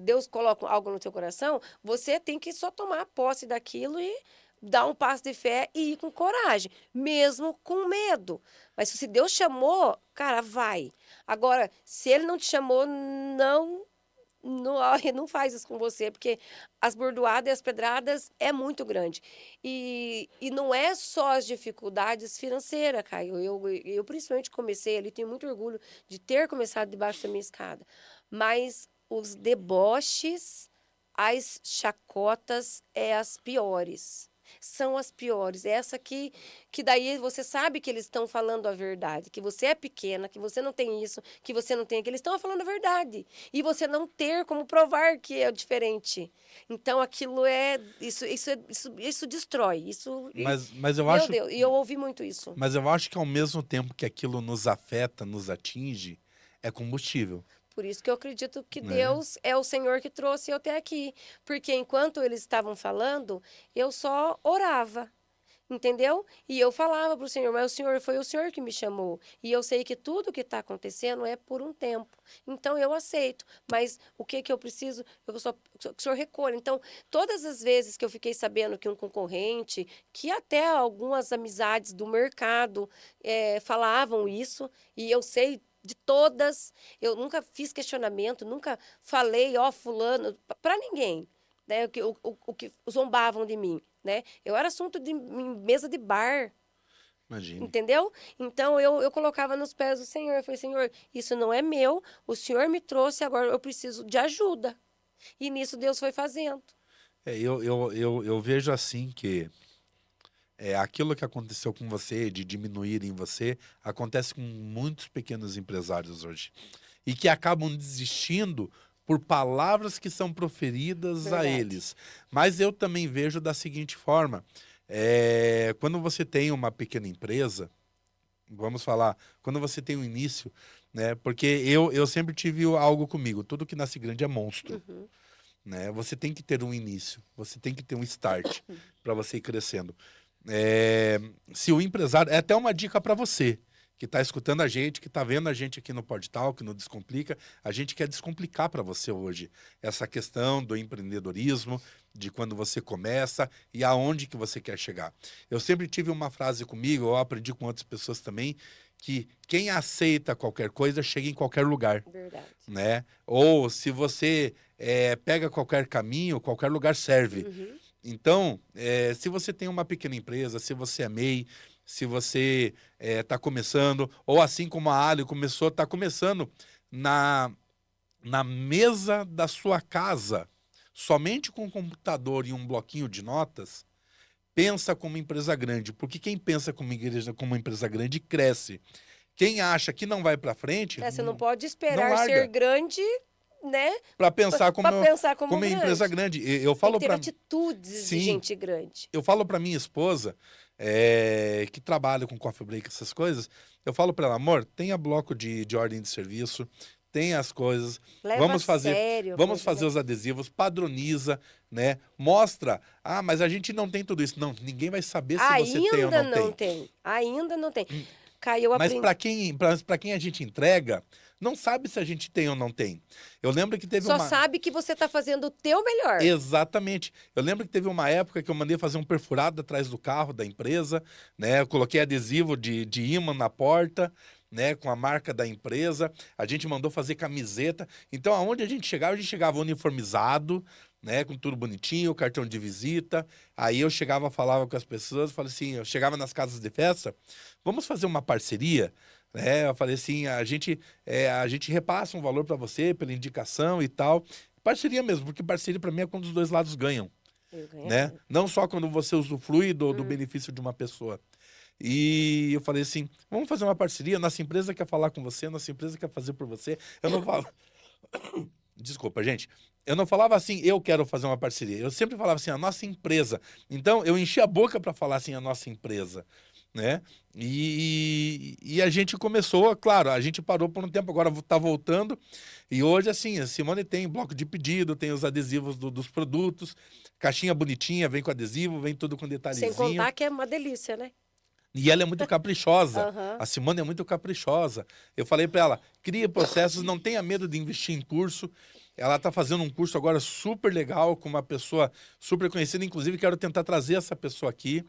Deus coloca algo no seu coração, você tem que só tomar posse daquilo e dar um passo de fé e ir com coragem, mesmo com medo. Mas se Deus chamou, cara, vai. Agora, se Ele não te chamou, não faz isso com você, porque as bordoadas e as pedradas é muito grande. E não é só as dificuldades financeiras, Caio. Eu principalmente comecei ali, tenho muito orgulho de ter começado debaixo da minha escada. Mas os deboches, as chacotas as piores. São as piores. Essa que daí você sabe que eles estão falando a verdade, que você é pequena, que você não tem isso, que você não tem aquilo. Eles estão falando a verdade. E você não ter como provar que é diferente. Então, aquilo isso destrói. Mas eu Meu acho, Deus, e eu ouvi muito isso. mas eu acho que ao mesmo tempo que aquilo nos afeta, nos atinge, é combustível, Por isso que eu acredito que né? Deus é o Senhor que trouxe eu até aqui. Porque enquanto eles estavam falando, eu só orava. Entendeu? E eu falava para o Senhor, mas foi o Senhor que me chamou. E eu sei que tudo que está acontecendo é por um tempo. Então eu aceito. Mas o que eu preciso? Que o Senhor recolha. Então, todas as vezes que eu fiquei sabendo que um concorrente, que até algumas amizades do mercado falavam isso, e eu sei de todas, eu nunca fiz questionamento, nunca falei, ó, fulano, para ninguém, né? O que zombavam de mim. Né? Eu era assunto em mesa de bar, Imagine. entendeu? Então eu colocava nos pés do Senhor. Eu falei, Senhor, isso não é meu, o Senhor me trouxe, agora eu preciso de ajuda. E nisso Deus foi fazendo. Eu vejo assim que aquilo que aconteceu com você, de diminuir em você, acontece com muitos pequenos empresários hoje. E que acabam desistindo por palavras que são proferidas a Verdade. eles. Mas eu também vejo da seguinte forma, quando você tem uma pequena empresa, vamos falar, quando você tem um início, né? Porque eu sempre tive algo comigo, tudo que nasce grande é monstro. Uhum. Né? Você tem que ter um início, você tem que ter um start para você ir crescendo. Se o empresário, é até uma dica para você que está escutando a gente, que está vendo a gente aqui no Portal, que no Descomplica, a gente quer descomplicar para você hoje essa questão do empreendedorismo, de quando você começa e aonde que você quer chegar. Eu sempre tive uma frase comigo, eu aprendi com outras pessoas também, que quem aceita qualquer coisa chega em qualquer lugar. Verdade. Né? Ou se você pega qualquer caminho, qualquer lugar serve. Uhum. Então, se você tem uma pequena empresa, se você é MEI, se você está começando, ou assim como a Ali começou, está começando na mesa da sua casa, somente com um computador e um bloquinho de notas, pensa como empresa grande, porque quem pensa como empresa grande cresce. Quem acha que não vai para frente, Você não pode não esperar larga. ser grande, né? Para pensar como, Pra pensar como como grande. empresa grande. Eu Tem falo que ter para atitudes Sim. de gente grande. eu falo para minha esposa, que trabalha com coffee break, essas coisas, eu falo para ela, amor, tenha bloco de ordem de serviço, tenha as coisas, Leva vamos a fazer, sério. vamos coisa, fazer né? os adesivos, padroniza, né? Mostra, mas a gente não tem tudo isso. Não, ninguém vai saber se você tem ou Ainda não não tem. tem. Ainda não tem. Caiu a Mas para quem a gente entrega, não sabe se a gente tem ou não tem. Eu lembro que teve Só uma... sabe que você está fazendo o teu melhor. Exatamente. Eu lembro que teve uma época que eu mandei fazer um perfurado atrás do carro da empresa, né? Eu coloquei adesivo de ímã na porta, né? Com a marca da empresa. A gente mandou fazer camiseta. Então, aonde a gente chegava uniformizado, né? Com tudo bonitinho, cartão de visita. Aí eu chegava, falava com as pessoas, falei assim, eu chegava nas casas de festa, vamos fazer uma parceria? Eu falei assim, a gente repassa um valor para você pela indicação e tal. Parceria mesmo, porque parceria para mim é quando os dois lados ganham, Eu ganho. né? Não só quando você usufrui do benefício de uma pessoa. E eu falei assim, vamos fazer uma parceria, nossa empresa quer falar com você, nossa empresa quer fazer por você. Eu não falo... Desculpa, gente. Eu não falava assim, eu quero fazer uma parceria. Eu sempre falava assim, a nossa empresa. Então, eu enchi a boca para falar assim, a nossa empresa, né? E a gente começou, claro, a gente parou por um tempo, agora tá voltando. E hoje, assim, a Simone tem bloco de pedido, tem os adesivos dos produtos, caixinha bonitinha, vem com adesivo, vem tudo com detalhezinho. Sem contar que é uma delícia, né? E ela é muito caprichosa. Aham. A Simone é muito caprichosa. Eu falei para ela, cria processos, não tenha medo de investir em curso. Ela está fazendo um curso agora super legal, com uma pessoa super conhecida. Inclusive, quero tentar trazer essa pessoa aqui,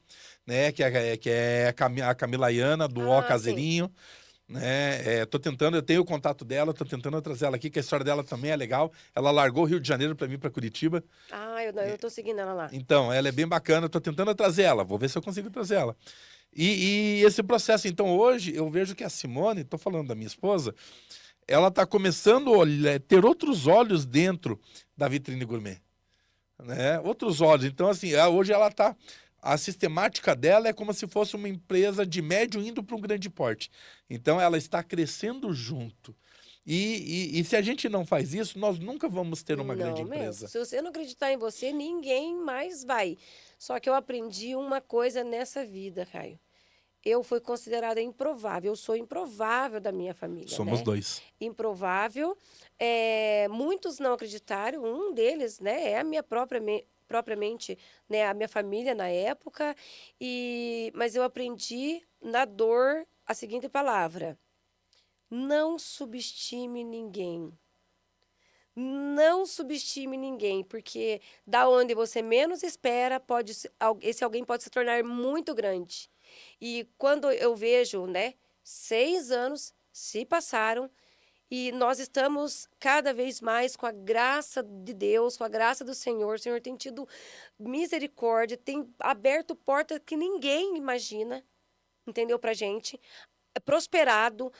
né? Que é a Camila Iana, do O Sim. Caseirinho. Né? Tô tentando, eu tenho o contato dela, tô tentando trazer ela aqui, que a história dela também é legal. Ela largou o Rio de Janeiro para vir para Curitiba. Eu tô seguindo ela lá. Então, ela é bem bacana, tô tentando trazer ela. Vou ver se eu consigo trazer ela. E esse processo, então, hoje, eu vejo que a Simone, tô falando da minha esposa, ela tá começando a ter outros olhos dentro da vitrine gourmet, né? Outros olhos. Então, assim, hoje ela tá a sistemática dela é como se fosse uma empresa de médio indo para um grande porte. Então, ela está crescendo junto. E se a gente não faz isso, nós nunca vamos ter uma grande Não mesmo. empresa. Se você não acreditar em você, ninguém mais vai. Só que eu aprendi uma coisa nessa vida, Caio. Eu fui considerada improvável. Eu sou improvável da minha família, Somos né? dois. Improvável. Muitos não acreditaram. Um deles, né, é a minha propriamente, né, a minha família na época. Mas eu aprendi na dor a seguinte palavra: não subestime ninguém. Não subestime ninguém, porque da onde você menos espera, esse alguém pode se tornar muito grande. E quando eu vejo, né, 6 anos se passaram e nós estamos cada vez mais com a graça de Deus, com a graça do Senhor. O Senhor tem tido misericórdia, tem aberto portas que ninguém imagina, entendeu, pra gente? Prosperado,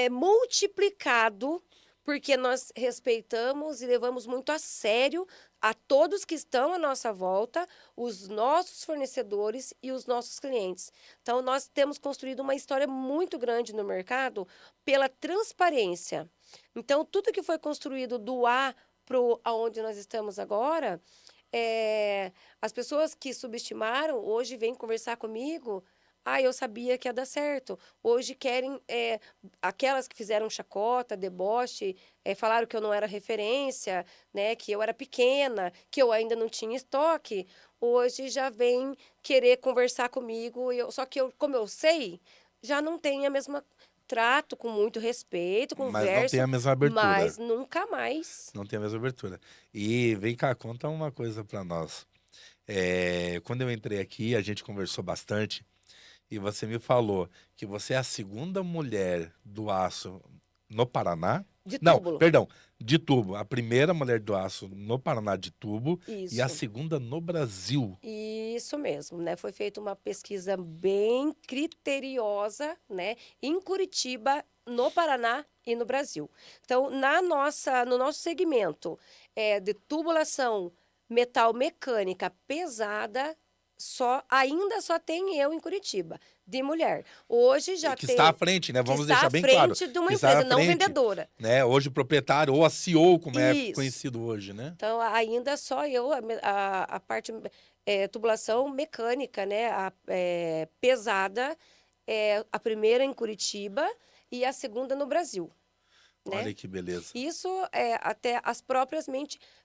multiplicado, porque nós respeitamos e levamos muito a sério a todos que estão à nossa volta, os nossos fornecedores e os nossos clientes. Então, nós temos construído uma história muito grande no mercado pela transparência. Então, tudo que foi construído do A para aonde nós estamos agora, as pessoas que subestimaram, hoje vêm conversar comigo. Ah, eu sabia que ia dar certo. Hoje querem, aquelas que fizeram chacota, deboche, falaram que eu não era referência, né, que eu era pequena, que eu ainda não tinha estoque. Hoje já vem querer conversar comigo, só que como eu sei, já não tem a mesma trato, com muito respeito, Mas não tem converso, a mesma abertura. mas nunca mais. Não tem a mesma abertura. E vem cá, conta uma coisa para nós. Quando eu entrei aqui, a gente conversou bastante. E você me falou que você é a segunda mulher do aço no Paraná. De Não, túbulo. perdão, de tubo. A primeira mulher do aço no Paraná de tubo e a Isso. segunda no Brasil. Isso mesmo, né? Foi feita uma pesquisa bem criteriosa, né? Em Curitiba, no Paraná e no Brasil. Então, no nosso segmento de tubulação metal mecânica pesada, ainda só tem eu em Curitiba, de mulher. Hoje já Que tem... está à frente, né? que Vamos está deixar à bem claro. frente de uma Que está empresa, à não frente, vendedora. né? Hoje o proprietário ou a CEO, como é Isso. conhecido hoje, né? Então, ainda só eu, a parte tubulação mecânica, né? Pesada, a primeira em Curitiba e a segunda no Brasil, né? Olha que beleza. Isso até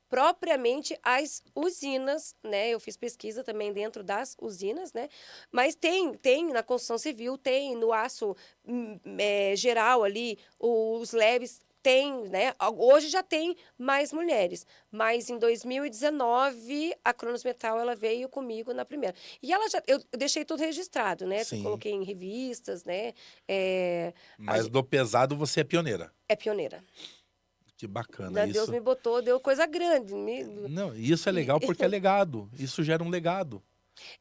propriamente as usinas, né? Eu fiz pesquisa também dentro das usinas, né? Mas tem na construção civil, tem no aço geral ali, os leves, tem, né? Hoje já tem mais mulheres, mas em 2019 a Cronos Metal ela veio comigo na primeira. E eu deixei tudo registrado, né? Sim. Coloquei em revistas, né? Mas do pesado você é pioneira. É pioneira. Que bacana Deus isso. me botou, deu coisa grande. Não, e isso é legal porque é legado. Isso gera um legado.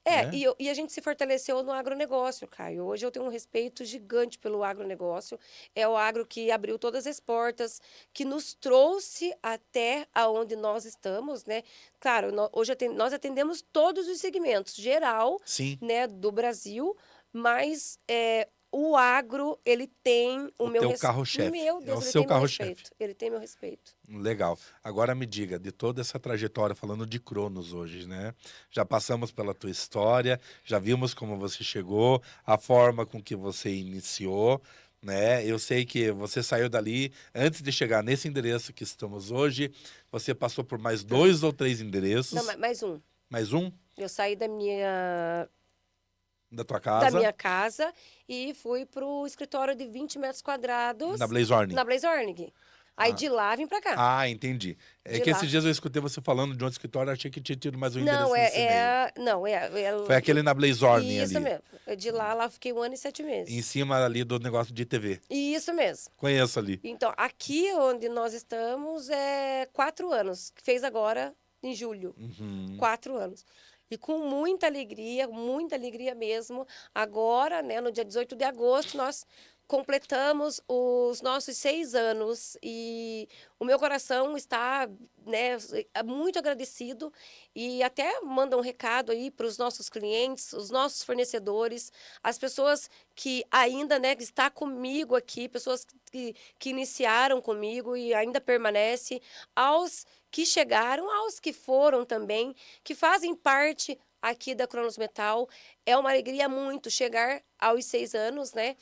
né? E a gente se fortaleceu no agronegócio, Caio. Hoje eu tenho um respeito gigante pelo agronegócio. É o agro que abriu todas as portas, que nos trouxe até aonde nós estamos, né? Claro, hoje nós atendemos todos os segmentos, geral, Sim. né, do Brasil, mas o agro, ele tem o meu teu respeito. carro-chefe. Meu É Deus, o ele seu tem meu carro-chefe. respeito. Ele tem meu respeito. Legal. Agora me diga, de toda essa trajetória, falando de Cronos hoje, né? Já passamos pela tua história, já vimos como você chegou, a forma com que você iniciou, né? Eu sei que você saiu dali, antes de chegar nesse endereço que estamos hoje, você passou por mais 2 ou 3 endereços. Não, mais um. Mais um? Eu saí da Da tua casa? Da minha casa e fui pro escritório de 20 metros quadrados. Na Blaze Horning. Na Blaze Horning. Aí de lá vim pra cá. Ah, entendi. De Que lá. esses dias eu escutei você falando de outro escritório, achei que tinha tido mais um endereço Não, nesse e-mail. não, Foi aquele na Blaze Horning Isso ali. mesmo. De lá fiquei 1 ano e 7 meses. Em cima ali do negócio de TV. Isso mesmo. Conheço ali. Então, aqui onde nós estamos 4 anos. Que fez agora em julho. 4 anos. E com muita alegria mesmo. Agora, né, no dia 18 de agosto, nós completamos os nossos 6 anos e o meu coração está, né, muito agradecido e até manda um recado aí para os nossos clientes, os nossos fornecedores, as pessoas que ainda, né, está comigo aqui, pessoas que iniciaram comigo e ainda permanece, aos que chegaram, aos que foram também, que fazem parte aqui da Cronos Metal. É uma alegria muito chegar aos 6 anos, né?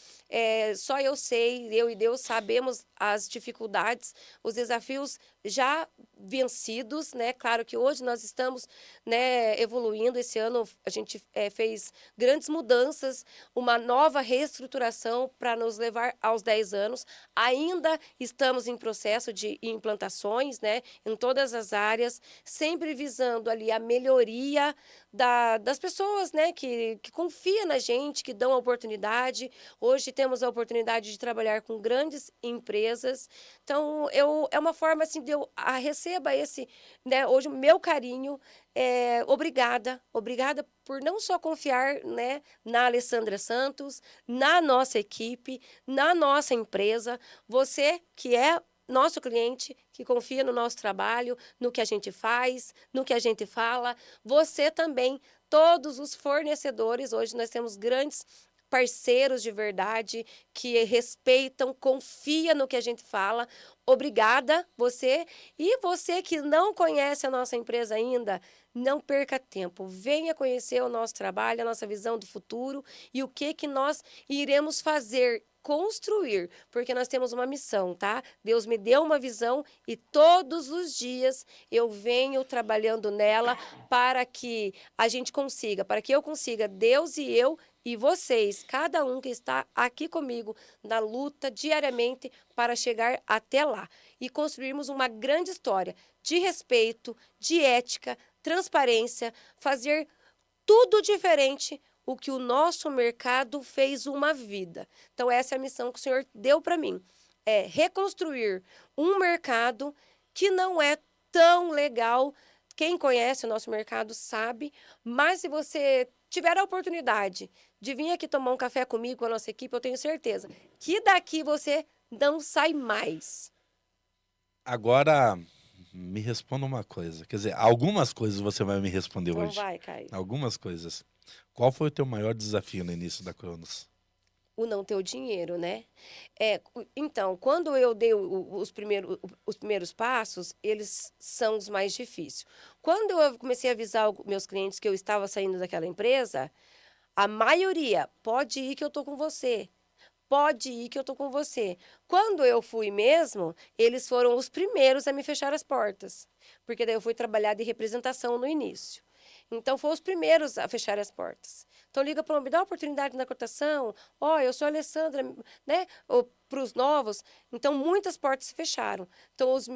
Só eu sei, eu e Deus sabemos as dificuldades, os desafios já vencidos, né? Claro que hoje nós estamos, né, evoluindo. Esse ano a gente fez grandes mudanças, uma nova reestruturação para nos levar aos 10 anos. Ainda estamos em processo de implantações, né, em todas as áreas, sempre visando ali a melhoria das pessoas, né, que confiam na gente, que dão a oportunidade. Hoje temos a oportunidade de trabalhar com grandes empresas. Então, é uma forma assim de eu receba esse, né, hoje o meu carinho. Obrigada por não só confiar, né, na Alessandra Santos, na nossa equipe, na nossa empresa. Você que é nosso cliente, que confia no nosso trabalho, no que a gente faz, no que a gente fala. Você também, todos os fornecedores, hoje nós temos grandes parceiros de verdade que respeitam, confia no que a gente fala. Obrigada, você. E você que não conhece a nossa empresa ainda, não perca tempo. Venha conhecer o nosso trabalho, a nossa visão do futuro e o que nós iremos fazer, construir, porque nós temos uma missão, tá? Deus me deu uma visão e todos os dias eu venho trabalhando nela para que a gente consiga, para que eu consiga, Deus e eu e vocês, cada um que está aqui comigo na luta diariamente para chegar até lá e construirmos uma grande história de respeito, de ética, transparência, fazer tudo diferente o que o nosso mercado fez uma vida. Então, essa é a missão que o Senhor deu para mim. É reconstruir um mercado que não é tão legal. Quem conhece o nosso mercado sabe, mas se você tiver a oportunidade de vir aqui tomar um café comigo, com a nossa equipe, eu tenho certeza que daqui você não sai mais. Agora, me responda uma coisa. Quer dizer, algumas coisas você vai me responder Então hoje. vai, Caio. Algumas coisas. Qual foi o teu maior desafio no início da Cronos? O não ter o dinheiro, né? Então, quando eu dei os primeiros passos, eles são os mais difíceis. Quando eu comecei a avisar meus clientes que eu estava saindo daquela empresa, a maioria, pode ir que eu tô com você. Pode ir que eu tô com você. Quando eu fui mesmo, eles foram os primeiros a me fechar as portas. Porque daí eu fui trabalhar de representação no início. Então, foram os primeiros a fechar as portas. Então, liga para me dá uma oportunidade na cotação. Ó, eu sou a Alessandra, né? Para os novos. Então, muitas portas se fecharam. Então, os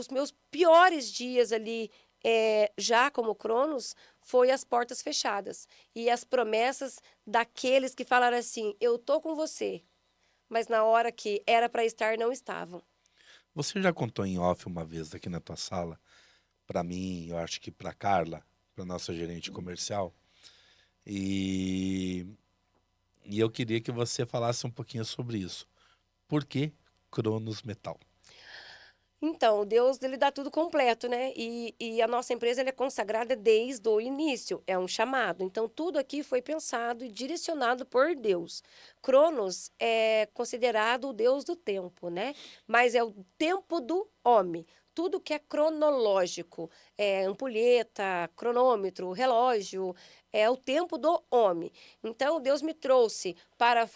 meus piores dias ali, já como Cronos, foi as portas fechadas. E as promessas daqueles que falaram assim, eu tô com você. Mas na hora que era para estar, não estavam. Você já contou em off uma vez aqui na tua sala, para mim, eu acho que para Carla, para nossa gerente comercial, e, e eu queria que você falasse um pouquinho sobre isso. Por que Cronos Metal? Então, Deus, ele dá tudo completo, né? E a nossa empresa ela é consagrada desde o início, é um chamado. Então, tudo aqui foi pensado e direcionado por Deus. Cronos é considerado o Deus do tempo, né? Mas é o tempo do homem. Tudo que é cronológico, ampulheta, cronômetro, relógio, é o tempo do homem. Então, Deus me trouxe para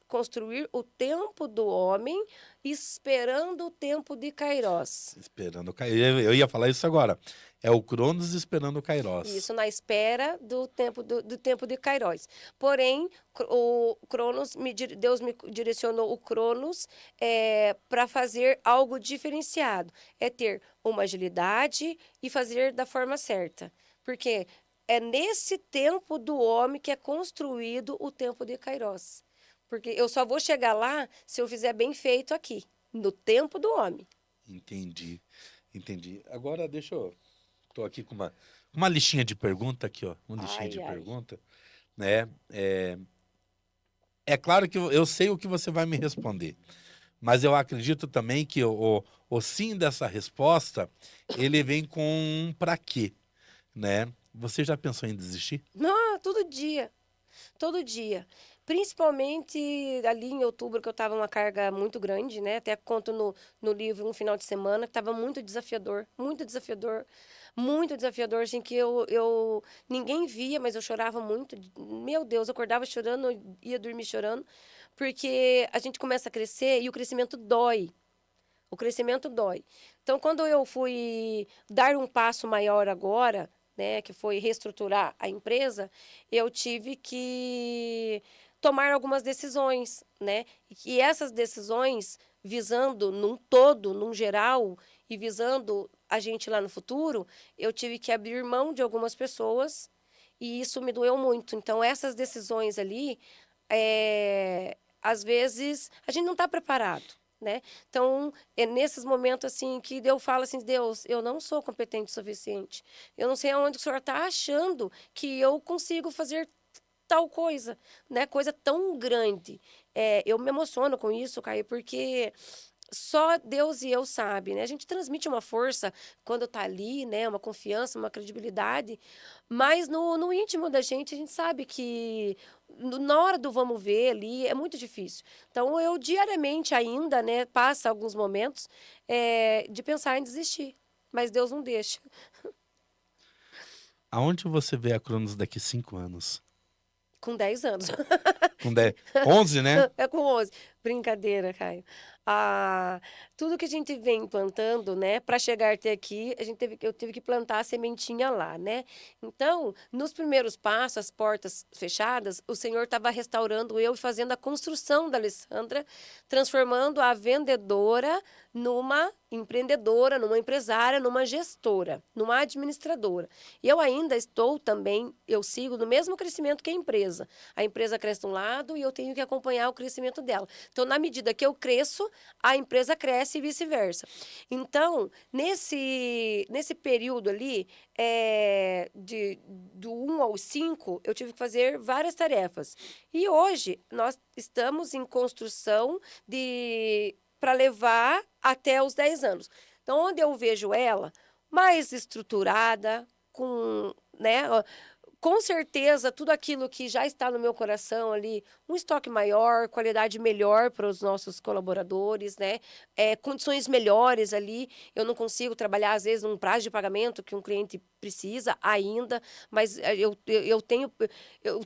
construir o tempo do homem, esperando o tempo de Kairós. Esperando o Kairos. Eu ia falar isso agora. É o Cronos esperando o Kairos. Isso, na espera do tempo de Kairós. Porém, o Cronos, Deus me direcionou o Cronos para fazer algo diferenciado. É ter uma agilidade e fazer da forma certa. Porque é nesse tempo do homem que é construído o tempo de Kairós. Porque eu só vou chegar lá se eu fizer bem feito aqui, no tempo do homem. Entendi, entendi. Agora deixa eu... Tô aqui com uma listinha de pergunta aqui, ó. Uma listinha Ai, de ai. pergunta, né? É claro que eu sei o que você vai me responder, mas eu acredito também que o sim dessa resposta, ele vem com um pra quê, né? Você já pensou em desistir? Não, todo dia. Todo dia. Principalmente ali em outubro, que eu estava uma carga muito grande, né? Até conto no livro um final de semana, que estava muito desafiador, assim, que ninguém via, mas eu chorava muito. Meu Deus, eu acordava chorando, eu ia dormir chorando, porque a gente começa a crescer e o crescimento dói. O crescimento dói. Então, quando eu fui dar um passo maior agora, né, que foi reestruturar a empresa, eu tive que tomar algumas decisões, né? E essas decisões visando num todo, num geral, e visando a gente lá no futuro, eu tive que abrir mão de algumas pessoas e isso me doeu muito. Então, essas decisões ali, às vezes, a gente não está preparado, né? Então, é nesses momentos assim que eu falo assim, Deus, eu não sou competente o suficiente. Eu não sei aonde o Senhor está achando que eu consigo fazer tal coisa, né? Coisa tão grande. Eu me emociono com isso, Caio, porque só Deus e eu sabe, né? A gente transmite uma força quando tá ali, né? Uma confiança, uma credibilidade, mas no íntimo da gente, a gente sabe que na hora do vamos ver ali é muito difícil. Então, eu diariamente ainda, né? Passa alguns momentos de pensar em desistir, mas Deus não deixa. Aonde você vê a Cronos daqui 5 anos? Com 10 anos. Com 10, 11, né? É com 11. Brincadeira, Caio. Ah, tudo que a gente vem plantando, né, para chegar até aqui, eu tive que plantar a sementinha lá, né? Então, nos primeiros passos, as portas fechadas, o Senhor estava restaurando eu e fazendo a construção da Alessandra, transformando a vendedora numa empreendedora, numa empresária, numa gestora, numa administradora. E eu ainda estou também, eu sigo no mesmo crescimento que a empresa. A empresa cresce de um lado e eu tenho que acompanhar o crescimento dela. Então, na medida que eu cresço, a empresa cresce e vice-versa. Então, nesse período ali, do 1 ao 5, eu tive que fazer várias tarefas. E hoje, nós estamos em construção para levar até os 10 anos. Então, onde eu vejo ela mais estruturada, né, com certeza, tudo aquilo que já está no meu coração ali, um estoque maior, qualidade melhor para os nossos colaboradores, né? Condições melhores ali. Eu não consigo trabalhar, às vezes, num prazo de pagamento que um cliente precisa ainda, mas eu tenho...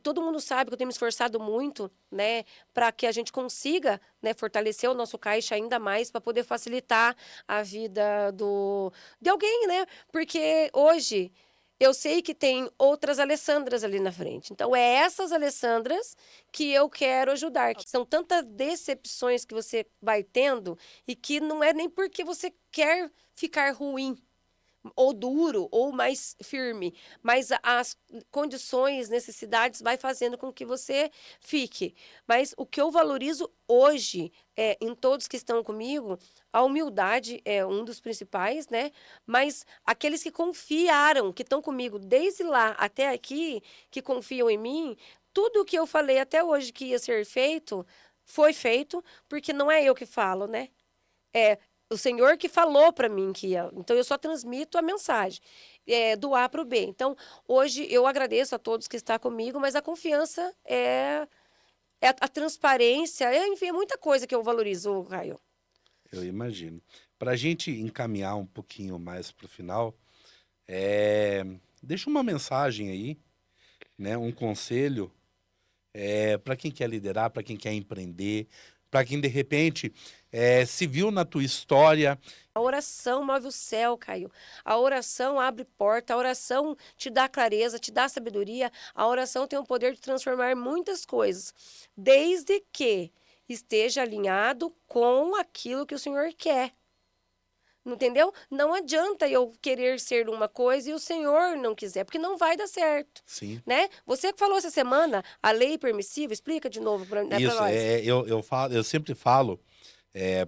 todo mundo sabe que eu tenho me esforçado muito, né? Para que a gente consiga, né, fortalecer o nosso caixa ainda mais para poder facilitar a vida de alguém, né? Porque hoje... eu sei que tem outras Alessandras ali na frente. Então, é essas Alessandras que eu quero ajudar. Que são tantas decepções que você vai tendo e que não é nem porque você quer ficar ruim, ou duro, ou mais firme, mas as condições, necessidades vai fazendo com que você fique. Mas o que eu valorizo hoje, em todos que estão comigo, a humildade é um dos principais, né? Mas aqueles que confiaram, que estão comigo desde lá até aqui, que confiam em mim, tudo o que eu falei até hoje que ia ser feito, foi feito, porque não é eu que falo, né? É o Senhor que falou para mim que ia. Então, eu só transmito a mensagem, do A para o B. Então, hoje, eu agradeço a todos que estão comigo, mas a confiança é a transparência, enfim, é muita coisa que eu valorizo, Caio. Eu imagino. Para a gente encaminhar um pouquinho mais para o final, deixa uma mensagem aí, né? Um conselho para quem quer liderar, para quem quer empreender, para quem de repente se viu na tua história. A oração move o céu, Caio. A oração abre porta, a oração te dá clareza, te dá sabedoria. A oração tem o poder de transformar muitas coisas, desde que esteja alinhado com aquilo que o Senhor quer. Entendeu? Não adianta eu querer ser uma coisa e o Senhor não quiser, porque não vai dar certo. Sim. Né? Você que falou essa semana, a lei permissiva, explica de novo para nós. Isso, eu sempre falo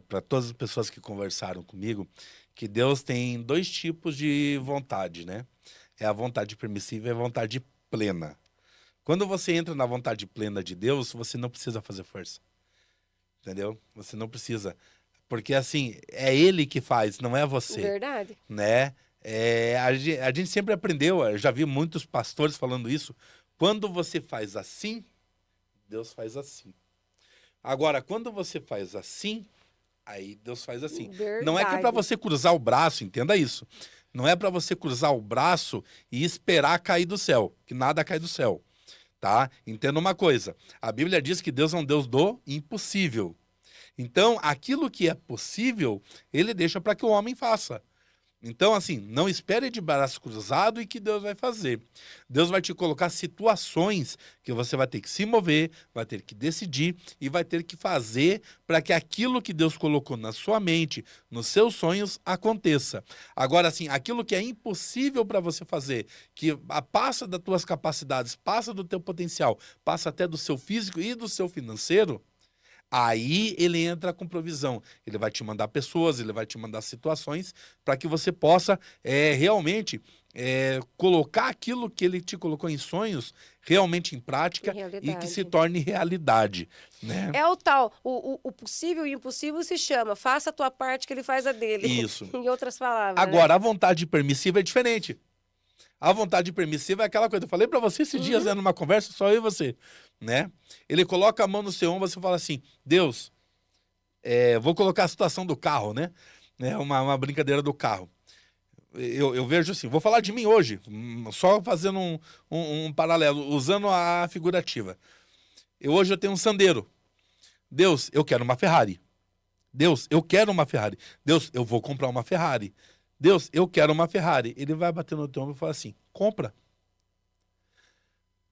para todas as pessoas que conversaram comigo que Deus tem 2 tipos de vontade, né? É a vontade permissiva e a vontade plena. Quando você entra na vontade plena de Deus, você não precisa fazer força. Entendeu? Você não precisa. Porque, assim, é Ele que faz, não é você. Verdade. Né? A gente sempre aprendeu, eu já vi muitos pastores falando isso. Quando você faz assim, Deus faz assim. Agora, quando você faz assim, aí Deus faz assim. Não é que é para Verdade. você cruzar o braço, entenda isso. Não é para você cruzar o braço e esperar cair do céu, que nada cai do céu, tá? Entenda uma coisa, a Bíblia diz que Deus é um Deus do impossível. Então, aquilo que é possível, ele deixa para que o homem faça. Então, assim, não espere de braço cruzado e que Deus vai fazer. Deus vai te colocar situações que você vai ter que se mover, vai ter que decidir e vai ter que fazer para que aquilo que Deus colocou na sua mente, nos seus sonhos, aconteça. Agora, assim, aquilo que é impossível para você fazer, que passa das tuas capacidades, passa do teu potencial, passa até do seu físico e do seu financeiro, aí ele entra com provisão. Ele vai te mandar pessoas, ele vai te mandar situações para que você possa realmente colocar aquilo que ele te colocou em sonhos realmente em prática e que se Realidade. torne realidade, né? É o tal, o possível e o impossível se chama, faça a tua parte que ele faz a dele. Isso. Em outras palavras, né? Agora, a vontade permissiva é diferente. A vontade permissiva é aquela coisa. Eu falei para você esses dias, né, numa conversa, só eu e você, né? Ele coloca a mão no seu ombro, você fala assim, Deus, vou colocar a situação do carro, né? Uma brincadeira do carro. Eu vejo assim, vou falar de mim hoje, só fazendo um paralelo, usando a figurativa. Hoje eu tenho um Sandero. Deus, eu quero uma Ferrari. Deus, eu quero uma Ferrari. Deus, eu vou comprar uma Ferrari. Deus, eu quero uma Ferrari. Ele vai bater no teu ombro e falar assim, compra.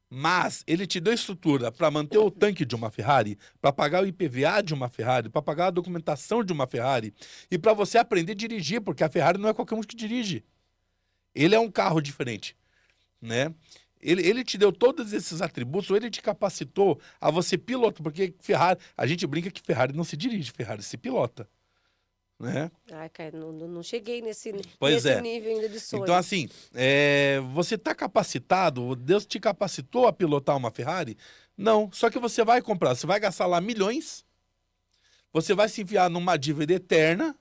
Mas ele te deu estrutura para manter o tanque de uma Ferrari, para pagar o IPVA de uma Ferrari, para pagar a documentação de uma Ferrari e para você aprender a dirigir, porque a Ferrari não é qualquer um que dirige. Ele é um carro diferente, né? Ele te deu todos esses atributos, ou ele te capacitou a você pilotar, porque Ferrari, a gente brinca que Ferrari não se dirige, Ferrari se pilota, né? Ai, cara, não cheguei nesse Pois é. nível ainda de sonho. Então, assim, você está capacitado, Deus te capacitou a pilotar uma Ferrari? Não, só que você vai comprar, você vai gastar lá milhões, você vai se enfiar numa dívida eterna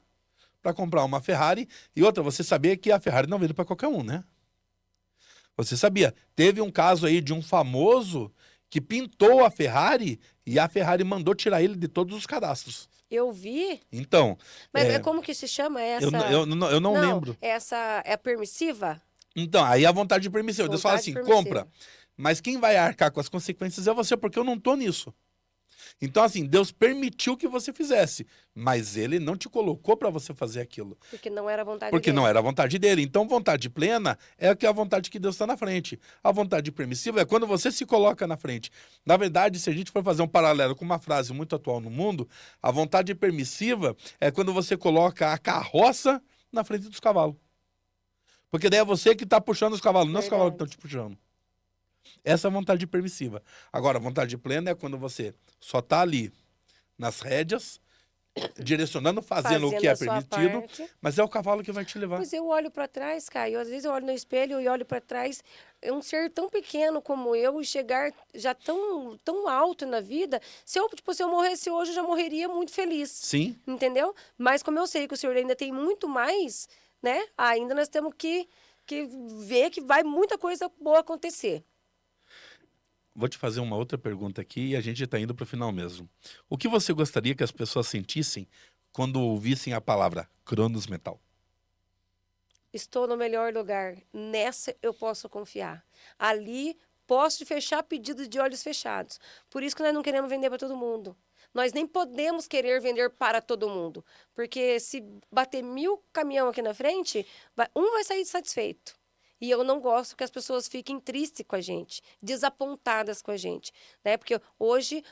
para comprar uma Ferrari, e outra, você sabia que a Ferrari não vende para qualquer um, né? Você sabia? Teve um caso aí de um famoso que pintou a Ferrari e a Ferrari mandou tirar ele de todos os cadastros. Eu vi, Então, mas como que se chama essa? eu não lembro. Essa é permissiva? Então, aí a vontade permissiva. Deus fala Vontade assim, permissiva. compra. Mas quem vai arcar com as consequências é você, porque eu não tô nisso. Então, assim, Deus permitiu que você fizesse, mas ele não te colocou para você fazer aquilo. Porque não era vontade Porque dele. não era a vontade dele. Então, vontade plena é a vontade que Deus está na frente. A vontade permissiva é quando você se coloca na frente. Na verdade, se a gente for fazer um paralelo com uma frase muito atual no mundo, a vontade permissiva é quando você coloca a carroça na frente dos cavalos. Porque daí é você que está puxando os cavalos, não é os cavalos que estão te puxando. Essa é a vontade permissiva. Agora, a vontade plena é quando você só está ali nas rédeas, direcionando, fazendo o que é a sua permitido, parte. mas é o cavalo que vai te levar. Mas eu olho para trás, Caio, às vezes eu olho no espelho e olho para trás, é um ser tão pequeno como eu e chegar já tão alto na vida, se eu morresse hoje, eu já morreria muito feliz. Sim. Entendeu? Mas como eu sei que o senhor ainda tem muito mais, né? Ainda nós temos que ver que vai muita coisa boa acontecer. Vou te fazer uma outra pergunta aqui e a gente está indo para o final mesmo. O que você gostaria que as pessoas sentissem quando ouvissem a palavra Cronos Metal? Estou no melhor lugar. Nessa eu posso confiar. Ali posso fechar pedido de olhos fechados. Por isso que nós não queremos vender para todo mundo. Nós nem podemos querer vender para todo mundo. Porque se bater 1000 caminhão aqui na frente, um vai sair satisfeito. E eu não gosto que as pessoas fiquem tristes com a gente, desapontadas com a gente, né? Porque hoje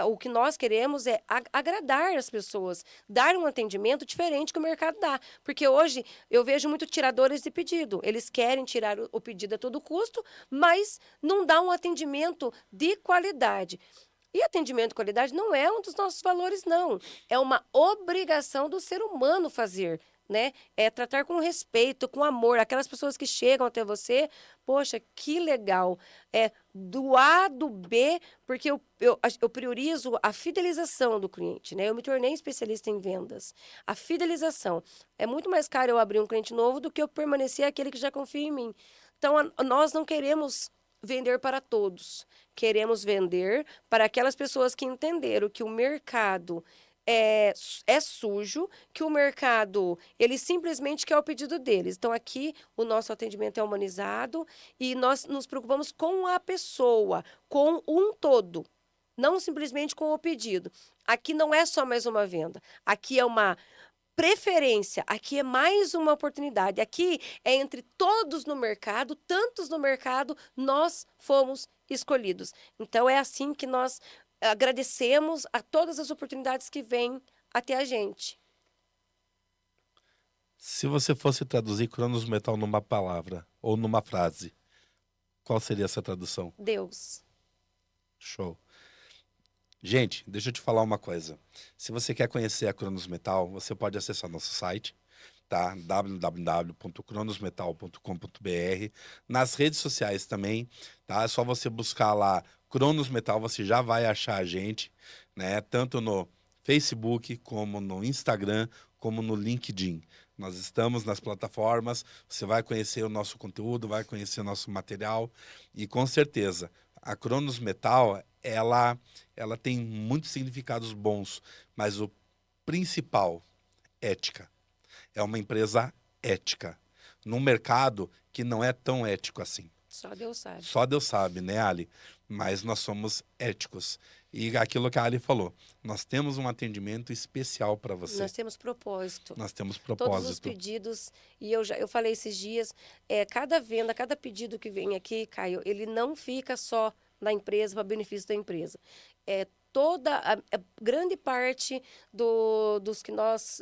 o que nós queremos é agradar as pessoas, dar um atendimento diferente que o mercado dá. Porque hoje eu vejo muito tiradores de pedido. Eles querem tirar o pedido a todo custo, mas não dá um atendimento de qualidade. E atendimento de qualidade não é um dos nossos valores, não. É uma obrigação do ser humano fazer. né? É tratar com respeito, com amor. Aquelas pessoas que chegam até você, poxa, que legal. É do A, do B, porque eu priorizo a fidelização do cliente, né? Eu me tornei especialista em vendas. A fidelização. É muito mais caro eu abrir um cliente novo do que eu permanecer aquele que já confia em mim. Então, nós não queremos vender para todos. Queremos vender para aquelas pessoas que entenderam que o mercado é sujo, que o mercado, ele simplesmente quer o pedido deles. Então, aqui, o nosso atendimento é humanizado e nós nos preocupamos com a pessoa, com um todo, não simplesmente com o pedido. Aqui não é só mais uma venda, aqui é uma preferência, aqui é mais uma oportunidade. Aqui é entre todos no mercado, tantos no mercado, nós fomos escolhidos. Então, é assim que nós agradecemos a todas as oportunidades que vêm até a gente. Se você fosse traduzir Cronos Metal numa palavra ou numa frase, qual seria essa tradução? Deus. Show. Gente, deixa eu te falar uma coisa. Se você quer conhecer a Cronos Metal, você pode acessar nosso site, tá? www.cronosmetal.com.br. Nas redes sociais também, tá? É só você buscar lá Cronos Metal, você já vai achar a gente, né? Tanto no Facebook, como no Instagram, como no LinkedIn. Nós estamos nas plataformas, você vai conhecer o nosso conteúdo, vai conhecer o nosso material e com certeza a Cronos Metal, ela tem muitos significados bons, mas o principal, ética. É uma empresa ética, num mercado que não é tão ético assim. Só Deus sabe. Só Deus sabe, né, Ali? Mas nós somos éticos. E aquilo que a Ali falou, nós temos um atendimento especial para você. Nós temos propósito. Nós temos Todos os propósito. pedidos, e eu falei esses dias, cada venda, cada pedido que vem aqui, Caio, ele não fica só na empresa, para benefício da empresa. Toda a grande parte dos que nós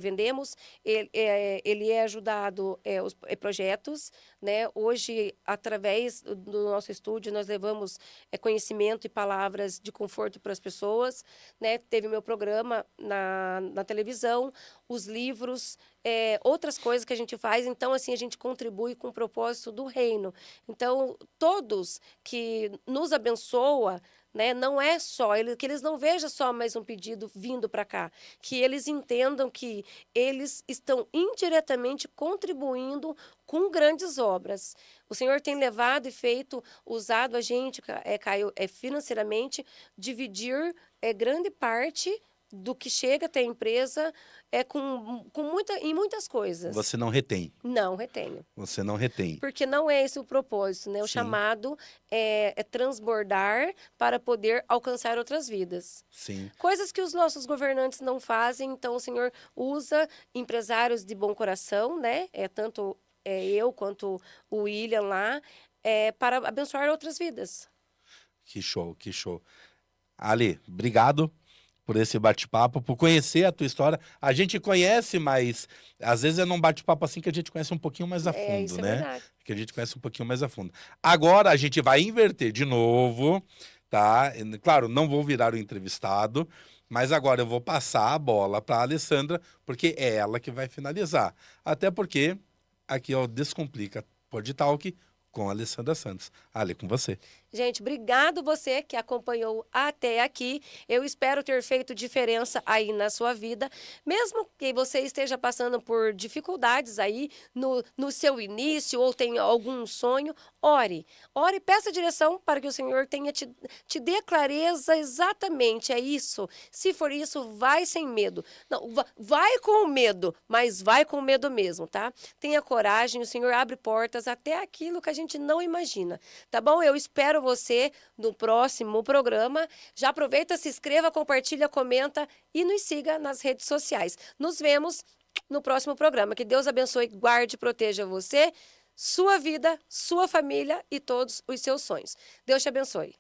vendemos, ele é ajudado os projetos, né? Hoje, através do nosso estúdio, nós levamos conhecimento e palavras de conforto para as pessoas, né? Teve meu programa na televisão, os livros, outras coisas que a gente faz. Então, assim, a gente contribui com o propósito do reino. Então, todos que nos abençoam, né? Não é só, que eles não vejam só mais um pedido vindo para cá, que eles entendam que eles estão indiretamente contribuindo com grandes obras. O Senhor tem levado e usado a gente, Caio, financeiramente, dividir grande parte do que chega até a empresa em muitas coisas. Você não retém. Não retenho. Você não retém. Porque não é esse o propósito, né? O Sim. chamado é transbordar para poder alcançar outras vidas. Sim. Coisas que os nossos governantes não fazem, então o Senhor usa empresários de bom coração, né? Tanto eu quanto o William lá, para abençoar outras vidas. Que show, que show. Ali, obrigado por esse bate-papo, por conhecer a tua história. A gente conhece, mas às vezes é num bate-papo assim que a gente conhece um pouquinho mais a fundo, Isso é né? verdade. Que a gente conhece um pouquinho mais a fundo. Agora a gente vai inverter de novo, tá? Claro, não vou virar o entrevistado, mas agora eu vou passar a bola para a Alessandra, porque é ela que vai finalizar. Até porque aqui é o Descomplica Podtalk com a Alessandra Santos. Ali, com você. Gente, obrigado você que acompanhou até aqui. Eu espero ter feito diferença aí na sua vida. Mesmo que você esteja passando por dificuldades aí no seu início ou tenha algum sonho, ore. Ore, peça direção para que o Senhor te dê clareza exatamente. É isso. Se for isso, vai sem medo. Não, vai com medo, mas vai com medo mesmo, tá? Tenha coragem, o Senhor abre portas até aquilo que a gente não imagina. Tá bom? Eu espero você no próximo programa. Já aproveita, se inscreva, compartilha, comenta e nos siga nas redes sociais. Nos vemos no próximo programa. Que Deus abençoe, guarde e proteja você, sua vida, sua família e todos os seus sonhos. Deus te abençoe.